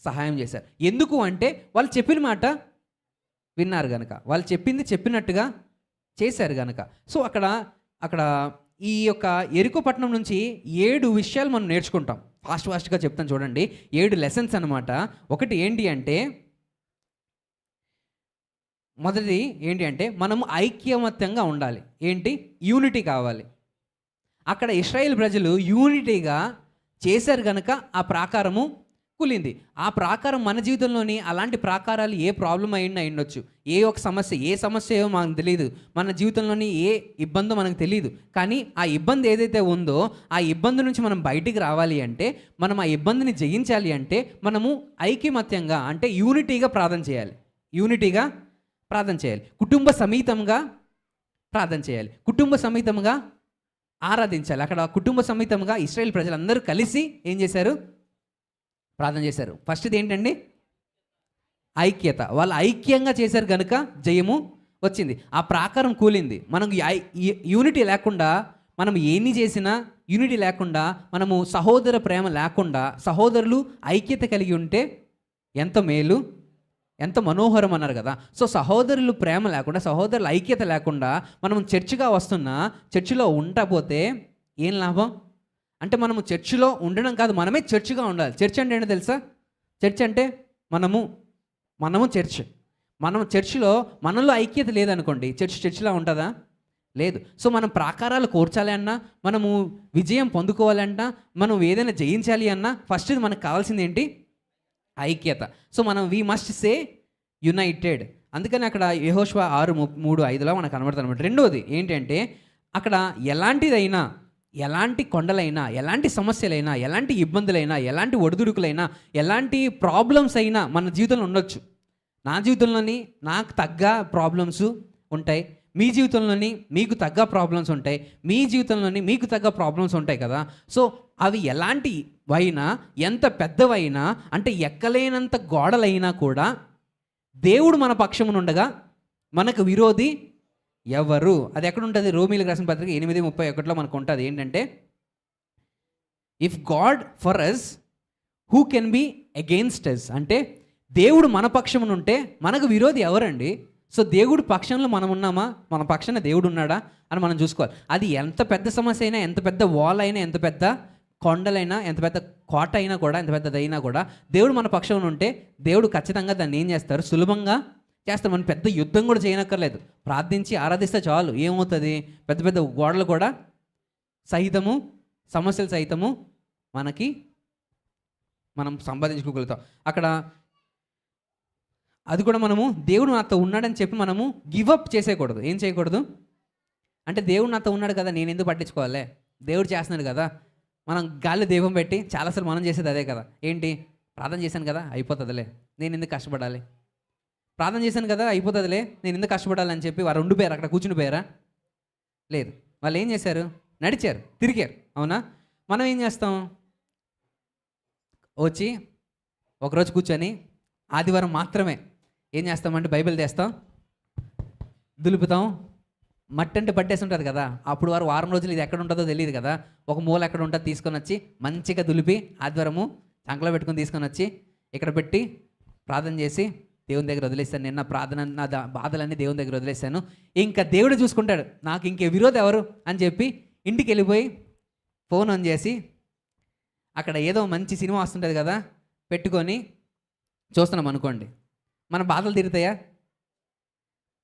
సహాయం చేశారు. ఎందుకు అంటే వాళ్ళు చెప్పిన మాట విన్నారు కనుక, వాళ్ళు చెప్పింది చెప్పినట్టుగా చేశారు కనుక. సో అక్కడ ఈ యొక్క యెరికో పట్టణం నుంచి 7 విషయాలు మనం నేర్చుకుంటాం. ఫాస్ట్గా చెప్తాను చూడండి. 7 లెసన్స్ అనమాట. ఒకటి ఏంటి అంటే, మొదటిది ఏంటి అంటే మనము ఐక్యమత్యంగా ఉండాలి. ఏంటి? యూనిటీ కావాలి. అక్కడ ఇశ్రాయేల్ ప్రజలు యూనిటీగా చేశారు కనుక ఆ ప్రాకారము కూలింది. ఆ ప్రాకారం మన జీవితంలోని అలాంటి ప్రాకారాలు ఏ ప్రాబ్లం అయినా ఉండొచ్చు, ఏ సమస్య మనకు తెలియదు, మన జీవితంలోని ఏ ఇబ్బందో మనకు తెలియదు. కానీ ఆ ఇబ్బంది ఏదైతే ఉందో ఆ ఇబ్బంది నుంచి మనం బయటికి రావాలి అంటే, మనం ఆ ఇబ్బందిని జయించాలి అంటే మనము ఐక్యమత్యంగా అంటే యూనిటీగా ప్రార్థన చేయాలి. కుటుంబ సమేతంగా ప్రార్థన చేయాలి. కుటుంబ సమేతంగా ఆరాధించాలి. అక్కడ కుటుంబ సమేతంగా ఇశ్రాయేల్ ప్రజలందరూ కలిసి ఏం చేశారు? ప్రార్థన చేశారు. ఫస్ట్ది ఏంటండి? ఐక్యత. వాళ్ళు ఐక్యంగా చేశారు కనుక జయము వచ్చింది. ఆ ప్రాకారం కూలింది. మనం యూనిటీ లేకుండా మనం ఏమి చేసినా, యూనిటీ లేకుండా మనము సహోదర ప్రేమ లేకుండా, సహోదరులు ఐక్యత కలిగి ఉంటే ఎంత మేలు, ఎంత మనోహరం అన్నారు కదా. సో సహోదరులు ప్రేమ లేకుండా, సహోదరుల ఐక్యత లేకుండా మనం చర్చిగా వస్తున్నా, చర్చిలో ఉండకపోతే ఏం లాభం? అంటే మనము చర్చిలో ఉండడం కాదు, మనమే చర్చిగా ఉండాలి. చర్చ్ అంటే ఏంటో తెలుసా? చర్చ్ అంటే మనము చర్చ్. మనం చర్చిలో మనలో ఐక్యత లేదనుకోండి, చర్చిలా ఉంటుందా? లేదు. సో మనం ప్రాకారాలు కోర్చాలి అన్నా, మనము విజయం పొందుకోవాలన్నా, మనం ఏదైనా జయించాలి అన్నా ఫస్ట్ మనకు కావాల్సింది ఏంటి? ఐక్యత. సో మనం వీ మస్ట్ సే యునైటెడ్. అందుకని అక్కడ యెహోషువ 6:3-5లో మనకు కనబడుతుంది అనమాట. రెండోది ఏంటంటే, అక్కడ ఎలాంటిదైనా, ఎలాంటి కొండలైనా, ఎలాంటి సమస్యలైనా, ఎలాంటి ఇబ్బందులైనా, ఎలాంటి ఒడిదుడుకులైనా, ఎలాంటి ప్రాబ్లమ్స్ అయినా మన జీవితంలో ఉండొచ్చు. నా జీవితంలోని నాకు తగ్గ ప్రాబ్లమ్స్ ఉంటాయి, మీ జీవితంలోని మీకు తగ్గ ప్రాబ్లమ్స్ ఉంటాయి, మీ జీవితంలోని మీకు తగ్గ ప్రాబ్లమ్స్ ఉంటాయి కదా. సో అవి ఎలాంటివైనా, ఎంత పెద్దవైనా, అంటే ఎక్కలేనంత గోడలైనా కూడా దేవుడు మన పక్షమునుండగా మనకు విరోధి ఎవరు? అది ఎక్కడ ఉంటుంది? రోమీలకు రాసిన పత్రిక 8:31లో మనకు ఉంటుంది ఏంటంటే, if God for us who can be against us. అంటే దేవుడు మన పక్షమున ఉంటే మనకు విరోధి ఎవరండి? సో దేవుడి పక్షంలో మనం ఉన్నామా? మన పక్షాన దేవుడు ఉన్నాడా అని మనం చూసుకోవాలి. అది ఎంత పెద్ద సమస్య అయినా, ఎంత పెద్ద వాల్ అయినా, ఎంత పెద్ద కొండలైనా, ఎంత పెద్ద కోట అయినా కూడా, ఎంత పెద్దదైనా కూడా దేవుడు మన పక్షంలో ఉంటే దేవుడు ఖచ్చితంగా దాన్ని ఏం చేస్తారు? సులభంగా చేస్తారు. మనం పెద్ద యుద్ధం కూడా చేయనక్కర్లేదు, ప్రార్థించి ఆరాధిస్తే చాలు. ఏమవుతుంది? పెద్ద పెద్ద గోడలు కూడా సహితము, సమస్యలు సహితము మనం సంపాదించుకోగలుగుతాం. అక్కడ అది కూడా మనము దేవుడు నాతో ఉన్నాడని చెప్పి మనము గివప్ చేసేయకూడదు. ఏం చేయకూడదు అంటే, దేవుడు నాతో ఉన్నాడు కదా, నేను ఎందుకు పట్టించుకోవాలి, దేవుడు చేస్తున్నాడు కదా. మనం గాలి దీపం పెట్టి చాలాసార్లు మనం చేసేది అదే కదా. ఏంటి? ప్రార్థన చేశాను కదా, అయిపోతుందిలే, నేను ఎందుకు కష్టపడాలి, ప్రార్థన చేశాను కదా, అయిపోతుందిలే, నేను ఎందుకు కష్టపడాలి అని చెప్పి వారు ఉండిపోయారు, అక్కడ కూర్చుని పోయారా? లేదు. వాళ్ళు ఏం చేశారు? నడిచారు, తిరిగారు. అవునా? మనం ఏం చేస్తాం? వచ్చి ఒకరోజు కూర్చొని ఆదివారం మాత్రమే ఏం చేస్తామంటే బైబిల్ తెస్తాం, దులుపుతాం, మట్టి అంటే పట్టేసి ఉంటుంది కదా. అప్పుడు వారు వారం రోజులు ఇది ఎక్కడ ఉంటుందో తెలియదు కదా, ఒక మూల ఎక్కడ ఉంటుందో తీసుకొని వచ్చి మంచిగా దులిపి ఆదివారము చంకలో పెట్టుకొని తీసుకొని వచ్చి ఇక్కడ పెట్టి ప్రార్థన చేసి దేవుని దగ్గర వదిలేస్తాను. నిన్న ప్రార్థన, నా బాధలన్నీ దేవుని దగ్గర వదిలేస్తాను, ఇంకా దేవుడు చూసుకుంటాడు, నాకు ఇంకే విరోధం ఎవరు అని చెప్పి ఇంటికి వెళ్ళిపోయి ఫోన్ ఆన్ చేసి అక్కడ ఏదో మంచి సినిమా వస్తుంటుంది కదా, పెట్టుకొని చూస్తున్నాం అనుకోండి. మన బాధలు తీరుతాయా?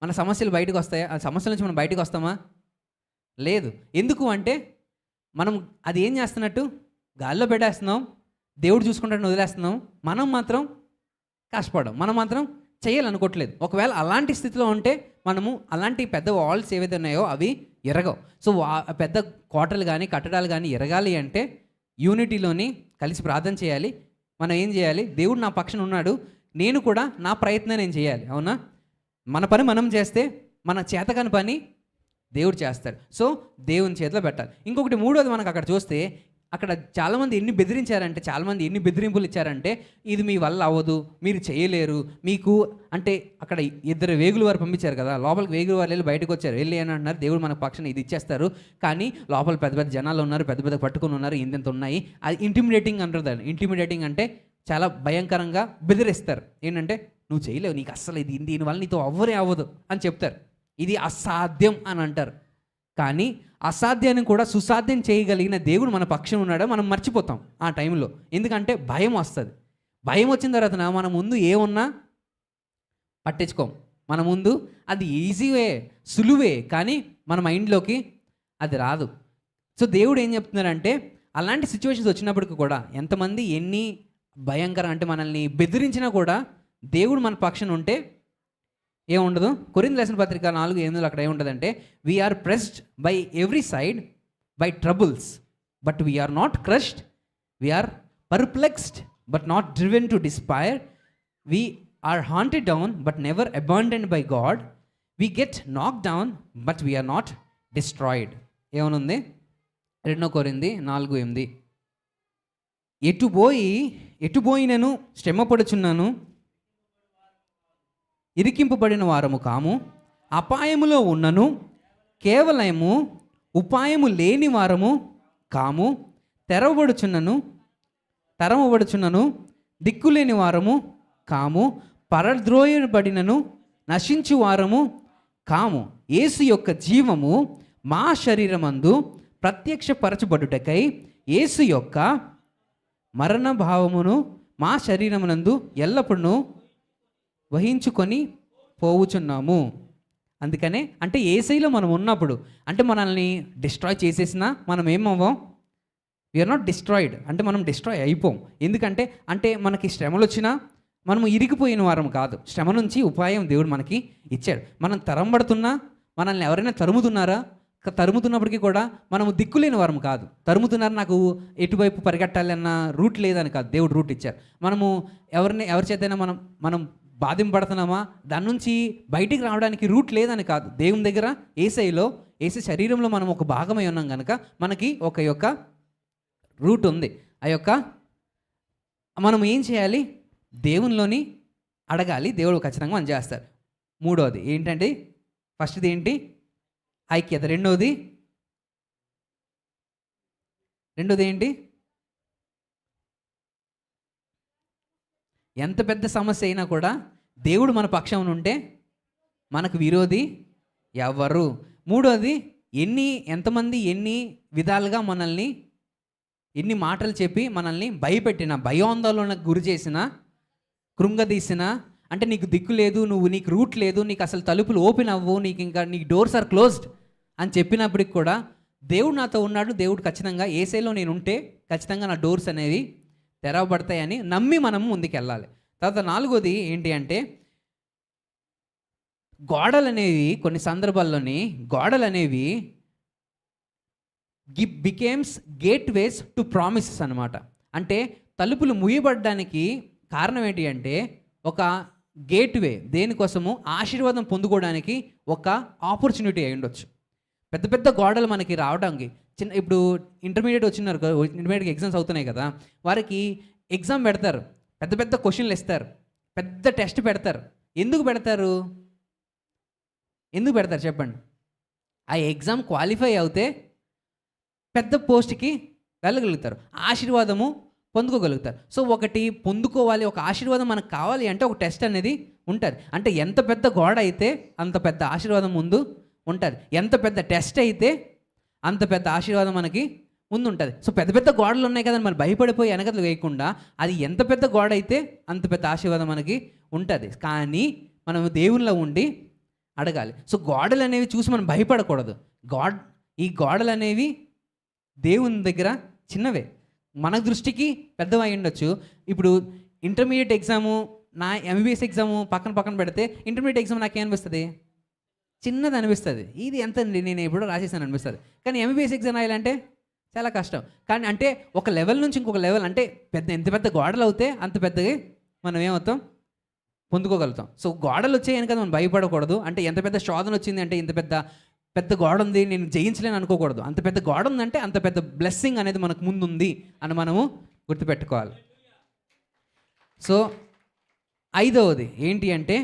మన సమస్యలు బయటకు వస్తాయా? ఆ సమస్యల నుంచి మనం బయటకు వస్తామా? లేదు. ఎందుకు అంటే మనం అది ఏం చేస్తున్నట్టు గాల్లో పెట్టేస్తున్నాం, దేవుడు చూసుకుంటాడని వదిలేస్తున్నాం, మనం మాత్రం కష్టపడడం, మనం మాత్రం చేయాలనుకోవట్లేదు. ఒకవేళ అలాంటి స్థితిలో ఉంటే మనము అలాంటి పెద్ద వాల్స్ ఏవైతే ఉన్నాయో అవి ఎరగవు. సో పెద్ద కోటలు కానీ కట్టడాలు కానీ ఎరగాలి అంటే యూనిటీలోని కలిసి ప్రార్థన చేయాలి. మనం ఏం చేయాలి? దేవుడు నా పక్షాన ఉన్నాడు, నేను కూడా నా ప్రయత్నం నేను చేయాలి. అవునా? మన పని మనం చేస్తే మన చేతకాని పని దేవుడు చేస్తాడు. సో దేవుని చేతిలో పెట్టాలి. ఇంకొకటి మూడోది మనకు అక్కడ చూస్తే, అక్కడ చాలామంది ఎన్ని బెదిరించారంటే, చాలామంది ఎన్ని బెదిరింపులు ఇచ్చారంటే, ఇది మీ వల్ల అవ్వదు, మీరు చేయలేరు, మీకు అంటే అక్కడ 2 వేగులు వారు పంపించారు కదా, లోపలికి వేగులు వారు వెళ్ళి బయటకు వచ్చారు, వెళ్ళి అని అంటున్నారు దేవుడు మనకు పక్షాన ఇది ఇచ్చేస్తారు. కానీ లోపల పెద్ద పెద్ద జనాలు ఉన్నారు, పెద్ద పెద్ద పట్టుకుని ఉన్నారు, ఇంత ఉన్నాయి. అది ఇంటిమిడేటింగ్ అంటారు దాన్ని. ఇంటిమిడేటింగ్ అంటే చాలా భయంకరంగా బెదిరిస్తారు. ఏంటంటే నువ్వు చేయలేవు, నీకు అస్సలు దీనివల్ల నీతో అవ్వరే అవ్వదు అని చెప్తారు. ఇది అసాధ్యం అని అంటారు. కానీ అసాధ్యాన్ని కూడా సుసాధ్యం చేయగలిగిన దేవుడు మన పక్షం ఉన్నాడో మనం మర్చిపోతాం ఆ టైంలో. ఎందుకంటే భయం వస్తుంది. భయం వచ్చిన తర్వాత మన ముందు ఏమున్నా పట్టించుకోం. మన ముందు అది ఈజీవే, సులువే, కానీ మన మైండ్లోకి అది రాదు. సో దేవుడు ఏం చెప్తున్నారంటే, అలాంటి సిచ్యువేషన్స్ వచ్చినప్పటికీ కూడా, ఎంతమంది ఎన్ని భయంకరం అంటే మనల్ని బెదిరించినా కూడా దేవుడు మన పక్షాన ఉంటే ఏముండదు. కొరింథీయులకు రాసిన పత్రిక 4:8 అక్కడ ఏముంటుందంటే, we are pressed by every side by troubles but we are not crushed, we are perplexed but not driven to despair, we are hunted down but never abandoned by God, we get knock down but we are not destroyed. ఏమనుంది? 2 కొరింథీ 4:8, ఎటుపోయినను శ్రమపడుచున్నాను, ఇరికింపబడిన వారము కాము, అపాయములో ఉన్నను కేవలము ఉపాయము లేని వారము కాము, తరమబడుచున్నను దిక్కులేని వారము కాము, పరద్రోయబడినను నశించు వారము కాము, యేసు యొక్క జీవము మా శరీరమందు ప్రత్యక్షపరచబడుటకై యేసు యొక్క మరణ భావమును మా శరీరమునందు ఎల్లప్పుడూ వహించుకొని పోవుచున్నాము. అందుకనే అంటే యేసయ్యలో మనం ఉన్నప్పుడు, అంటే మనల్ని డిస్ట్రాయ్ చేసేసినా మనం ఏమవ్వం, వీఆర్ నాట్ డిస్ట్రాయిడ్. అంటే మనం డిస్ట్రాయ్ అయిపోం. ఎందుకంటే అంటే మనకి శ్రమలు వచ్చినా మనము ఇరిగిపోయిన వారం కాదు. శ్రమ నుంచి ఉపాయం దేవుడు మనకి ఇచ్చాడు. మనం తరంబడుతున్నా, మనల్ని ఎవరైనా తరుముతున్నప్పటికీ కూడా మనము దిక్కులేని వారం కాదు. తరుముతున్నారు, నాకు ఎటువైపు పరిగెట్టాలి అన్న రూట్ లేదని కాదు, దేవుడు రూట్ ఇచ్చారు. మనము ఎవరి చేతైనా మనం బాధింపడుతున్నామా, దాని నుంచి బయటికి రావడానికి రూట్ లేదని కాదు. దేవుని దగ్గర యేసు శరీరంలో మనం ఒక భాగమై ఉన్నాం కనుక మనకి ఒక రూట్ ఉంది. మనం ఏం చేయాలి? దేవునిలోని అడగాలి, దేవుడు ఖచ్చితంగా మనం చేస్తారు. మూడోది ఏంటండి? ఫస్ట్ది ఏంటి? ఐక్యత. రెండోది ఏంటి? ఎంత పెద్ద సమస్య అయినా కూడా దేవుడు మన పక్షం ఉంటే మనకు విరోధి ఎవరు. మూడోది ఎంతమంది ఎన్ని విధాలుగా మనల్ని ఎన్ని మాటలు చెప్పి మనల్ని భయపెట్టిన, భయాందోళనకు గురి చేసిన, కృంగదీసిన, అంటే నీకు దిక్కు లేదు, నీకు రూట్ లేదు, నీకు అసలు తలుపులు ఓపెన్ అవ్వు, నీకు డోర్స్ ఆర్ క్లోజ్డ్ అని చెప్పినప్పటికి కూడా దేవుడు నాతో ఉన్నాడు, దేవుడు ఖచ్చితంగా యేసేలో నేను ఉంటే ఖచ్చితంగా నా డోర్స్ అనేవి తెరవబడతాయని నమ్మి మనము ముందుకెళ్ళాలి. తర్వాత నాలుగోది ఏంటి అంటే, కొన్ని సందర్భాల్లోని గోడలు అనేవి బికేమ్స్ గేట్వేస్ టు ప్రామిసెస్ అనమాట. అంటే తలుపులు ముయ్యబడడానికి కారణం ఏంటి అంటే, ఒక గేట్వే దేనికోసము ఆశీర్వాదం పొందుకోవడానికి ఒక ఆపర్చునిటీ అయి ఉండొచ్చు. పెద్ద పెద్ద గోడలు మనకి రావడానికి ఇప్పుడు ఇంటర్మీడియట్ ఇంటర్మీడియట్ ఎగ్జామ్స్ అవుతున్నాయి కదా, వారికి ఎగ్జామ్ పెడతారు, పెద్ద పెద్ద క్వశ్చన్లు ఇస్తారు, పెద్ద టెస్ట్ పెడతారు. ఎందుకు పెడతారు చెప్పండి? ఆ ఎగ్జామ్ క్వాలిఫై అవుతే పెద్ద పోస్ట్కి వెళ్ళగలుగుతారు, ఆశీర్వాదము పొందుకోగలుగుతారు. సో ఒకటి పొందుకోవాలి, ఒక ఆశీర్వాదం మనకు కావాలి అంటే ఒక టెస్ట్ అనేది ఉంటుంది. అంటే ఎంత పెద్ద గోడ అయితే అంత పెద్ద ఆశీర్వాదం ముందు ఉంటుంది, ఎంత పెద్ద టెస్ట్ అయితే అంత పెద్ద ఆశీర్వాదం మనకి ముందు ఉంటుంది. సో పెద్ద పెద్ద గోడలు ఉన్నాయి కదా మనం భయపడిపోయి వెనకలు వేయకుండా, అది ఎంత పెద్ద గోడ అయితే అంత పెద్ద ఆశీర్వాదం మనకి ఉంటుంది. కానీ మనం దేవునిలో ఉండి అడగాలి. సో గోడలు అనేవి చూసి మనం భయపడకూడదు. ఈ గోడలు అనేవి దేవుని దగ్గర చిన్నవే, మన దృష్టికి పెద్దవై ఉండొచ్చు. ఇప్పుడు ఇంటర్మీడియట్ ఎగ్జాము, నా ఎంబీబీఎస్ ఎగ్జాము పక్కన పెడితే ఇంటర్మీడియట్ ఎగ్జామ్ నాకేమనిపిస్తుంది? చిన్నది అనిపిస్తుంది. ఇది ఎంత నేను ఎప్పుడో రాసేసాను అనిపిస్తుంది. కానీ ఎంబీబీఎస్ ఎగ్జామ్ రాయాలంటే చాలా కష్టం. కానీ అంటే ఒక లెవెల్ నుంచి ఇంకొక లెవెల్, అంటే ఎంత పెద్ద గోడలు అవుతే అంత పెద్దగా మనం ఏమవుతాం, పొందుకోగలుగుతాం. సో గోడలు వచ్చాయని కదా మనం భయపడకూడదు. అంటే ఎంత పెద్ద శోధన వచ్చింది అంటే ఇంత పెద్ద గోడ ఉంది, నేను జయించలేను అనుకోకూడదు. అంత పెద్ద గోడ ఉందంటే అంత పెద్ద బ్లెస్సింగ్ అనేది మనకు ముందుంది అని మనము గుర్తుపెట్టుకోవాలి. సో ఐదవది ఏంటి అంటే,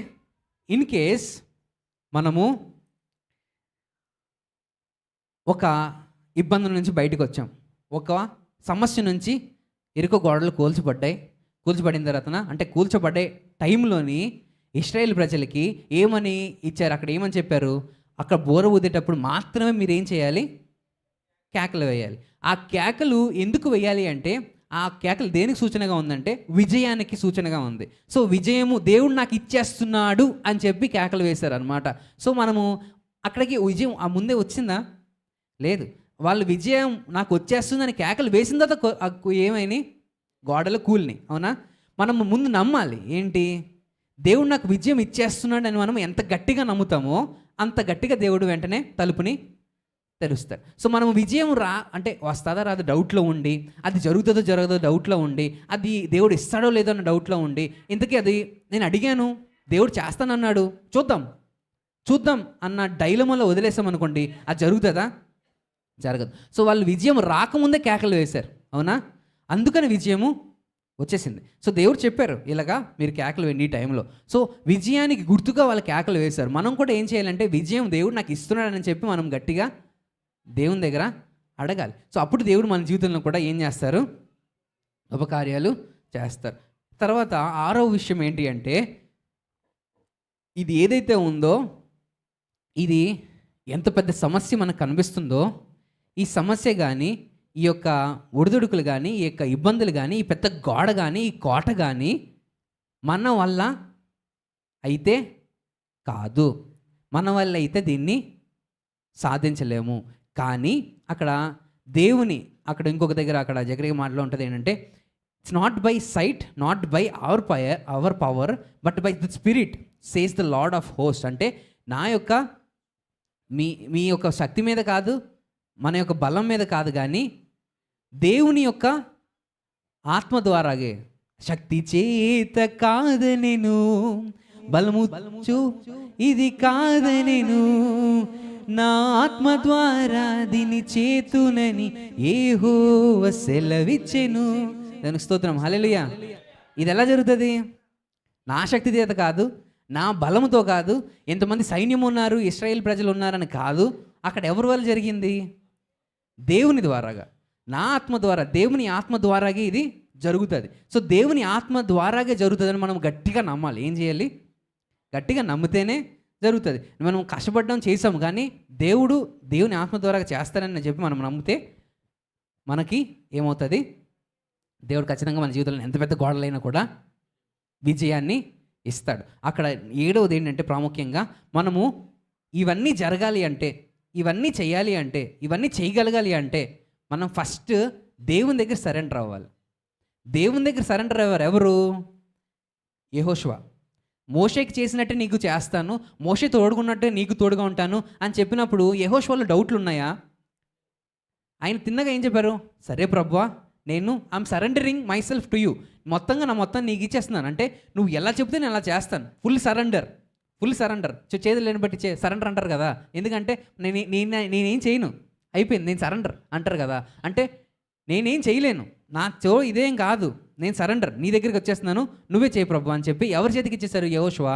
ఇన్ కేస్ మనము ఒక ఇబ్బందుల నుంచి బయటకు వచ్చాం, ఒక సమస్య నుంచి ఇరుకు గోడలు కూల్చబడిన తర్వాత, అంటే కూల్చబడే టైంలోని ఇశ్రాయేల్ ప్రజలకి ఏమని ఇచ్చారు, అక్కడ ఏమని చెప్పారు? అక్కడ బోర ఊదేటప్పుడు మాత్రమే మీరు ఏం చేయాలి? కేకలు వేయాలి. ఆ కేకలు ఎందుకు వేయాలి అంటే, ఆ కేకలు దేనికి సూచనగా ఉందంటే విజయానికి సూచనగా ఉంది. సో విజయము దేవుడు నాకు ఇచ్చేస్తున్నాడు అని చెప్పి కేకలు వేశారు అనమాట. సో మనము అక్కడికి విజయం ఆ ముందే వచ్చిందా? లేదు. వాళ్ళు విజయం నాకు వచ్చేస్తుందని కేకలు వేసిన తర్వాత ఏమైనా గోడలు కూలిని. అవునా? మనం ముందు నమ్మాలి. ఏంటి? దేవుడు నాకు విజయం ఇచ్చేస్తున్నాడు అని మనం ఎంత గట్టిగా నమ్ముతామో అంత గట్టిగా దేవుడు వెంటనే తలుపుని తెరుస్తాడు. సో మనం విజయం అంటే వస్తుందా రాదు డౌట్లో ఉండి, అది జరగదో డౌట్లో ఉండి, అది దేవుడు ఇస్తాడో లేదో అన్న డౌట్లో ఉండి, ఇంతకీ అది నేను అడిగాను దేవుడు చేస్తానన్నాడు చూద్దాం అన్న డైలమాలో వదిలేసాం అనుకోండి, అది జరుగుతుందా? జరగదు. సో వాళ్ళు విజయం రాకముందే కేకలు వేశారు. అవునా? అందుకని విజయము వచ్చేసింది. సో దేవుడు చెప్పారు ఇలాగా మీరు కేకలు వేయండి ఈ టైంలో. సో విజయానికి గుర్తుగా వాళ్ళు కేకలు వేశారు. మనం కూడా ఏం చేయాలంటే విజయం దేవుడు నాకు ఇస్తున్నాడని చెప్పి మనం గట్టిగా దేవుని దగ్గర అడగాలి. సో అప్పుడు దేవుడు మన జీవితంలో కూడా ఏం చేస్తారు? ఉపకార్యాలు చేస్తారు. తర్వాత ఆరవ విషయం ఏంటి అంటే, ఇది ఏదైతే ఉందో ఇది ఎంత పెద్ద సమస్య మనకు కనిపిస్తుందో, ఈ సమస్య కానీ, ఈ యొక్క ఒడిదుడుకులు కానీ, ఈ యొక్క ఇబ్బందులు కానీ, ఈ పెద్ద గోడ కానీ, ఈ కోట కానీ మన వల్ల అయితే కాదు, మన వల్ల అయితే దీన్ని సాధించలేము. కానీ అక్కడ దేవుని ఇంకొక దగ్గర అక్కడ జకరియా మాటలో ఉంటుంది ఏంటంటే, it's not by sight, not by our power but by the spirit says the lord of host. అంటే నా యొక్క మీ యొక్క శక్తి మీద కాదు, మన యొక్క బలం మీద కాదు, కానీ దేవుని యొక్క ఆత్మ ద్వారాగే. శక్తి చేత కాదనెను, బలము ఇది కాదనెను, నా ఆత్మ ద్వారా దీని చేతునని యెహోవా సెలవిచ్చెను. దానికి స్తోత్రం. హల్లెలూయా. ఇది ఎలా జరుగుతుంది? నా శక్తి చేత కాదు, నా బలముతో కాదు, ఎంతమంది సైన్యం ఉన్నారు, ఇశ్రాయేల్ ప్రజలు ఉన్నారని కాదు. అక్కడ ఎవరి వల్ల జరిగింది? దేవుని ద్వారాగా, నా ఆత్మ ద్వారా, దేవుని ఆత్మ ద్వారాగే ఇది జరుగుతుంది. సో దేవుని ఆత్మ ద్వారాగే జరుగుతుందని మనం గట్టిగా నమ్మాలి. ఏం చేయాలి? గట్టిగా నమ్మితేనే జరుగుతుంది. మనం కష్టపడడం చేసాము, కానీ దేవుని ఆత్మ ద్వారా చేస్తారని చెప్పి మనం నమ్మితే మనకి ఏమవుతుంది? దేవుడు ఖచ్చితంగా మన జీవితంలో ఎంత పెద్ద గోడలైనా కూడా విజయాన్ని ఇస్తాడు. అక్కడ 7వది ఏంటంటే ప్రాముఖ్యంగా మనము ఇవన్నీ జరగాలి అంటే, ఇవన్నీ చేయాలి అంటే, ఇవన్నీ చేయగలగాలి అంటే మనం ఫస్ట్ దేవుని దగ్గర సరెండర్ అవ్వాలి. దేవుని దగ్గర సరెండర్ అవ్వరు ఎవరు? యెహోషువ. మోషేకి చేసినట్టే నీకు చేస్తాను, మోషే తోడుకున్నట్టే నీకు తోడుగా ఉంటాను అని చెప్పినప్పుడు యెహోషువలో డౌట్లు ఉన్నాయా? ఆయన తిన్నగా ఏం చెప్పారు? సరే ప్రభువా, I'm surrendering my self to you. మొత్తంగా నా మొత్తం నీకు ఇచ్చేస్తున్నాను. అంటే నువ్వు ఎలా చెప్తే నేను అలా చేస్తాను. Full surrender. చేతులు బట్టి సరెండర్ అంటారు కదా. ఎందుకంటే నేనేం చేయను, అయిపోయింది, నేను సరెండర్ అంటారు కదా. అంటే నేనేం చేయలేను, ఇదేం కాదు, నేను సరెండర్, నీ దగ్గరికి వచ్చేస్తున్నాను, నువ్వే చేయి ప్రభు అని చెప్పి ఎవరి చేతికి ఇచ్చేశారు? యెహోషువ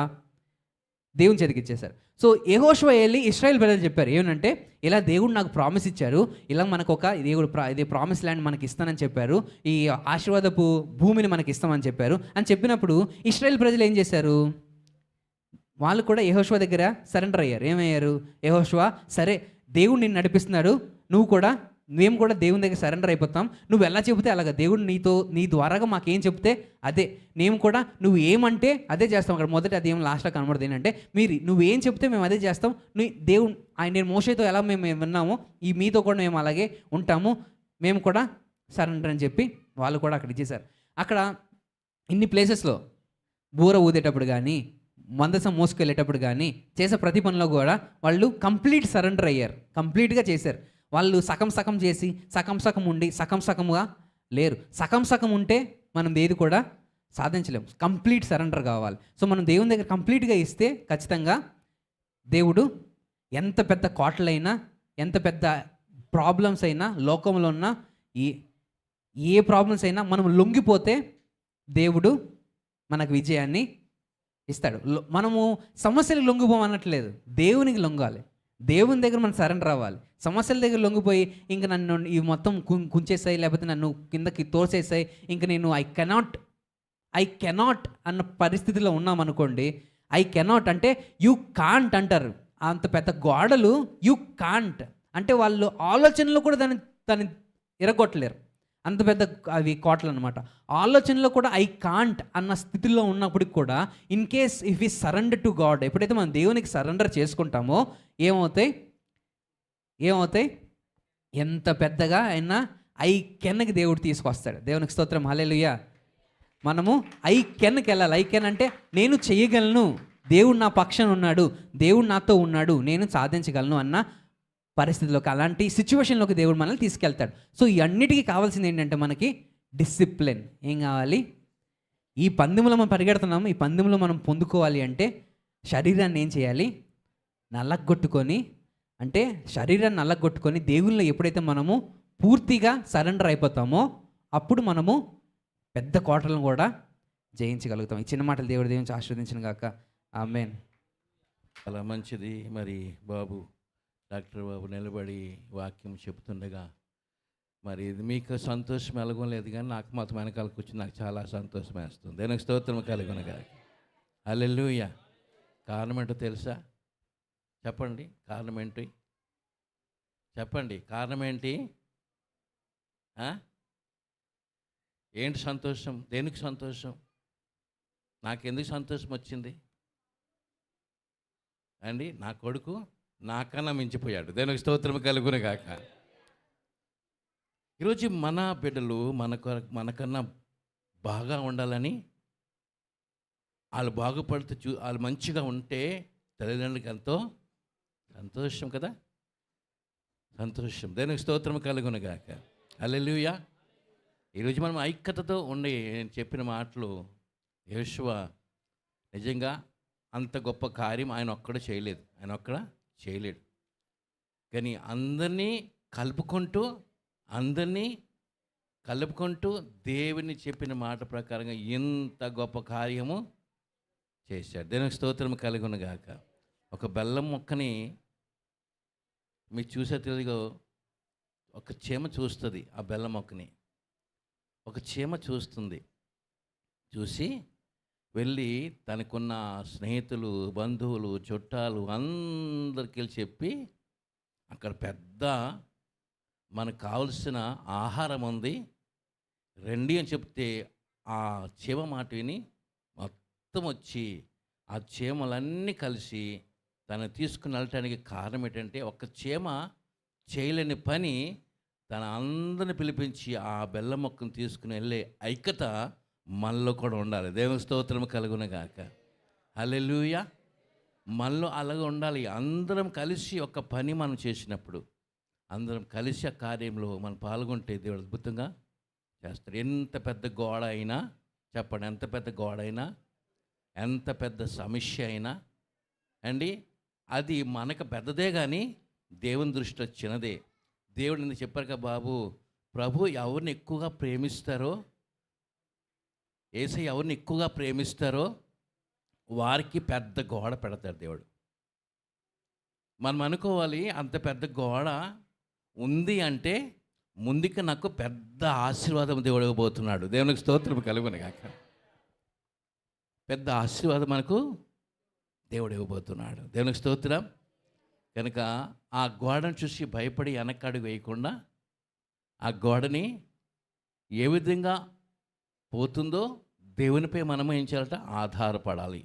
దేవుని చేతికి ఇచ్చేశారు. సో యెహోషువ వెళ్ళి ఇశ్రాయేల్ ప్రజలు చెప్పారు ఏమనంటే, ఇలా దేవుడు నాకు ప్రామిస్ ఇచ్చారు, ఇలా మనకు ఒక ఇది ప్రామిస్ ల్యాండ్ మనకి ఇస్తానని చెప్పారు, ఈ ఆశీర్వాదపు భూమిని మనకి ఇస్తామని చెప్పారు అని చెప్పినప్పుడు ఇశ్రాయేల్ ప్రజలు ఏం చేశారు? వాళ్ళు కూడా యెహోషువ దగ్గర సరెండర్ అయ్యారు. ఏమయ్యారు? యెహోషువ సరే, దేవుడు నిన్ను నడిపిస్తున్నాడు, మేము కూడా దేవుని దగ్గర సరెండర్ అయిపోతాం, నువ్వు ఎలా చెబితే అలాగా, దేవుడు నీ ద్వారాగా మాకేం చెప్తే అదే, మేము కూడా నువ్వు ఏమంటే అదే చేస్తాం. అక్కడ మొదటి అది ఏం లాస్ట్లో కనబడదు ఏంటంటే, నువ్వేం చెప్తే మేము అదే చేస్తాం. నేను మోషేతో ఎలా మేము విన్నామో మీతో కూడా మేము అలాగే ఉంటాము, మేము కూడా సరెండర్ అని చెప్పి వాళ్ళు కూడా అక్కడ ఇచ్చేశారు. అక్కడ ఇన్ని ప్లేసెస్లో బూర ఊదేటప్పుడు కానీ, మందసం మోసుకెళ్ళేటప్పుడు కానీ, చేసే ప్రతి పనిలో కూడా వాళ్ళు కంప్లీట్ సరెండర్ అయ్యారు, కంప్లీట్గా చేశారు. వాళ్ళు సగం చేసి సగం ఉండి సగంగా లేరు. సగం ఉంటే మనం ఏది కూడా సాధించలేము. కంప్లీట్ సరెండర్ కావాలి. సో మనం దేవుని దగ్గర కంప్లీట్గా ఇస్తే ఖచ్చితంగా దేవుడు ఎంత పెద్ద కోటలైనా, ఎంత పెద్ద ప్రాబ్లమ్స్ అయినా, లోకంలో ఉన్న ఏ ప్రాబ్లమ్స్ అయినా మనం లొంగిపోతే దేవుడు మనకు విజయాన్ని ఇస్తాడు. మనము సమస్యలకు లొంగిపోమనట్లేదు, దేవునికి లొంగాలి. దేవుని దగ్గర మనం సరెండర్ అవ్వాలి. సమస్యల దగ్గర లొంగిపోయి ఇంకా నన్ను ఇవి మొత్తం కుంచేసాయి, లేకపోతే నన్ను కిందకి తోసేసాయి, ఇంకా నేను ఐ కెనాట్ అన్న పరిస్థితిలో ఉన్నామనుకోండి. ఐ కెనాట్ అంటే యూ కాంట్ అంటారు. అంత పెద్ద గోడలు యూ కాంట్ అంటే వాళ్ళు ఆలోచనలో కూడా దాన్ని ఎరగొట్టలేరు. అంత పెద్ద అవి కోటలు అనమాట. ఆలోచనలో కూడా ఐ కాంట్ అన్న స్థితిలో ఉన్నప్పటికి కూడా ఇన్ కేస్ ఇఫ్ ఈ సరెండర్ టు గాడ్, ఎప్పుడైతే మనం దేవునికి సరెండర్ చేసుకుంటామో ఏమవుతాయి? ఎంత పెద్దగా అయినా ఐ కెన్కి దేవుడు తీసుకొస్తాడు. దేవునికి స్తోత్రం, హల్లెలూయా. మనము ఐ కెన్కి వెళ్ళాలి. ఐ కెన్ అంటే నేను చేయగలను, దేవుడు నా పక్షాన ఉన్నాడు, దేవుడు నాతో ఉన్నాడు, నేను సాధించగలను అన్న పరిస్థితిలోకి, అలాంటి సిచ్యువేషన్లోకి దేవుడు మనల్ని తీసుకెళ్తాడు. సో ఈ అన్నిటికీ కావాల్సింది ఏంటంటే మనకి డిసిప్లిన్. ఏం కావాలి? ఈ పందెంలో మనం పరిగెడుతున్నాము, ఈ పందెంలో మనం పొందుకోవాలి అంటే శరీరాన్ని ఏం చేయాలి? నల్లగొట్టుకొని, అంటే శరీరాన్ని నల్లగొట్టుకొని దేవుళ్ళు ఎప్పుడైతే మనము పూర్తిగా సరెండర్ అయిపోతామో అప్పుడు మనము పెద్ద కోటలను కూడా జయించగలుగుతాం. ఈ చిన్న మాటలు దేవుడి దేవుని ఆశీర్వదించిన గాక. ఆమేన్. చాలా మంచిది. మరి డాక్టర్ బాబు నిలబడి వాక్యం చెప్తుండగా మరి ఇది మీకు సంతోషం ఎలాగో లేదు, కానీ నాకు మాత్రం వెనకాలకు వచ్చి నాకు చాలా సంతోషం వేస్తుంది. దేనికి స్తోత్రం కలుగునగా. హల్లెలూయా. కారణం ఏంటో తెలుసా? చెప్పండి, కారణం ఏంటి? చెప్పండి, కారణం ఏంటి? ఏంటి సంతోషం? దేనికి సంతోషం? నాకెందుకు సంతోషం వచ్చింది అండి? నా కొడుకు నాకన్నా మించిపోయాడు. దేనికి స్తోత్రం కలుగునగాక. ఈరోజు మన బిడ్డలు మనకన్నా బాగా ఉండాలని, వాళ్ళు బాగుపడుతూ వాళ్ళు మంచిగా ఉంటే తల్లిదండ్రులకి ఎంతో సంతోషం కదా, సంతోషం. దేనికి స్తోత్రం కలుగునగాక. హల్లెలూయా. ఈరోజు మనం ఐక్యతతో ఉండి చెప్పిన మాటలు, యెహోషువ నిజంగా అంత గొప్ప కార్యం ఆయన ఒక్కడే చేయలేడు, కానీ అందరినీ కలుపుకుంటూ దేవుని చెప్పిన మాట ప్రకారంగా ఇంత గొప్ప కార్యము చేశాడు. దేవునికి స్తోత్రం కలుగునుగాక. ఒక బెల్లం మొక్కని మీకు చూసే తెలియదు, ఒక చీమ చూస్తుంది ఆ బెల్లం మొక్కని. ఒక చీమ చూస్తుంది, చూసి వెళ్ళి తనకున్న స్నేహితులు, బంధువులు, చుట్టాలు అందరికీ చెప్పి, అక్కడ పెద్ద మనకు కావలసిన ఆహారం ఉంది రండి అని చెప్తే, ఆ చీమ మాట విని మొత్తం వచ్చి ఆ చీమలన్నీ కలిసి తను తీసుకుని వెళ్ళటానికి కారణం ఏంటంటే, ఒక చీమ చేయలేని పని తన అందరిని పిలిపించి ఆ బెల్లం మొక్కను తీసుకుని వెళ్ళే ఐక్యత మనలో కూడా ఉండాలి. దేవుని స్తోత్రం కలుగునగాక. హల్లెలూయా. మనలో అలాగే ఉండాలి. అందరం కలిసి ఒక పని మనం చేసినప్పుడు, అందరం కలిసి ఆ కార్యంలో మనం పాల్గొంటే దేవుడు అద్భుతంగా చేస్తాడు. ఎంత పెద్ద గోడ అయినా చెప్పండి, ఎంత పెద్ద గోడ అయినా, ఎంత పెద్ద సమస్య అయినా అండి, అది మనకు పెద్దదే కానీ దేవుని దృష్టిలో చిన్నదే. దేవుడు నిన్ను చెప్పారు కదా బాబు, ప్రభు ఎవరిని ఎక్కువగా ప్రేమిస్తారో, యేసయ్య ఎవరిని ఎక్కువగా ప్రేమిస్తారో వారికి పెద్ద గోడ పెడతాడు దేవుడు. మనం అనుకోవాలి, అంత పెద్ద గోడ ఉంది అంటే ముందుకు నాకు పెద్ద ఆశీర్వాదం దేవుడు ఇవ్వబోతున్నాడు. దేవునికి స్తోత్రం కలుగునుగాక. పెద్ద ఆశీర్వాదం మనకు దేవుడు ఇవ్వబోతున్నాడు. దేవునికి స్తోత్రం. కనుక ఆ గోడను చూసి భయపడి వెనకడుగు వేయకుండా, ఆ గోడని ఏ విధంగా పోతుందో దేవునిపై మనము ఏం చేయాలట, ఆధారపడాలి.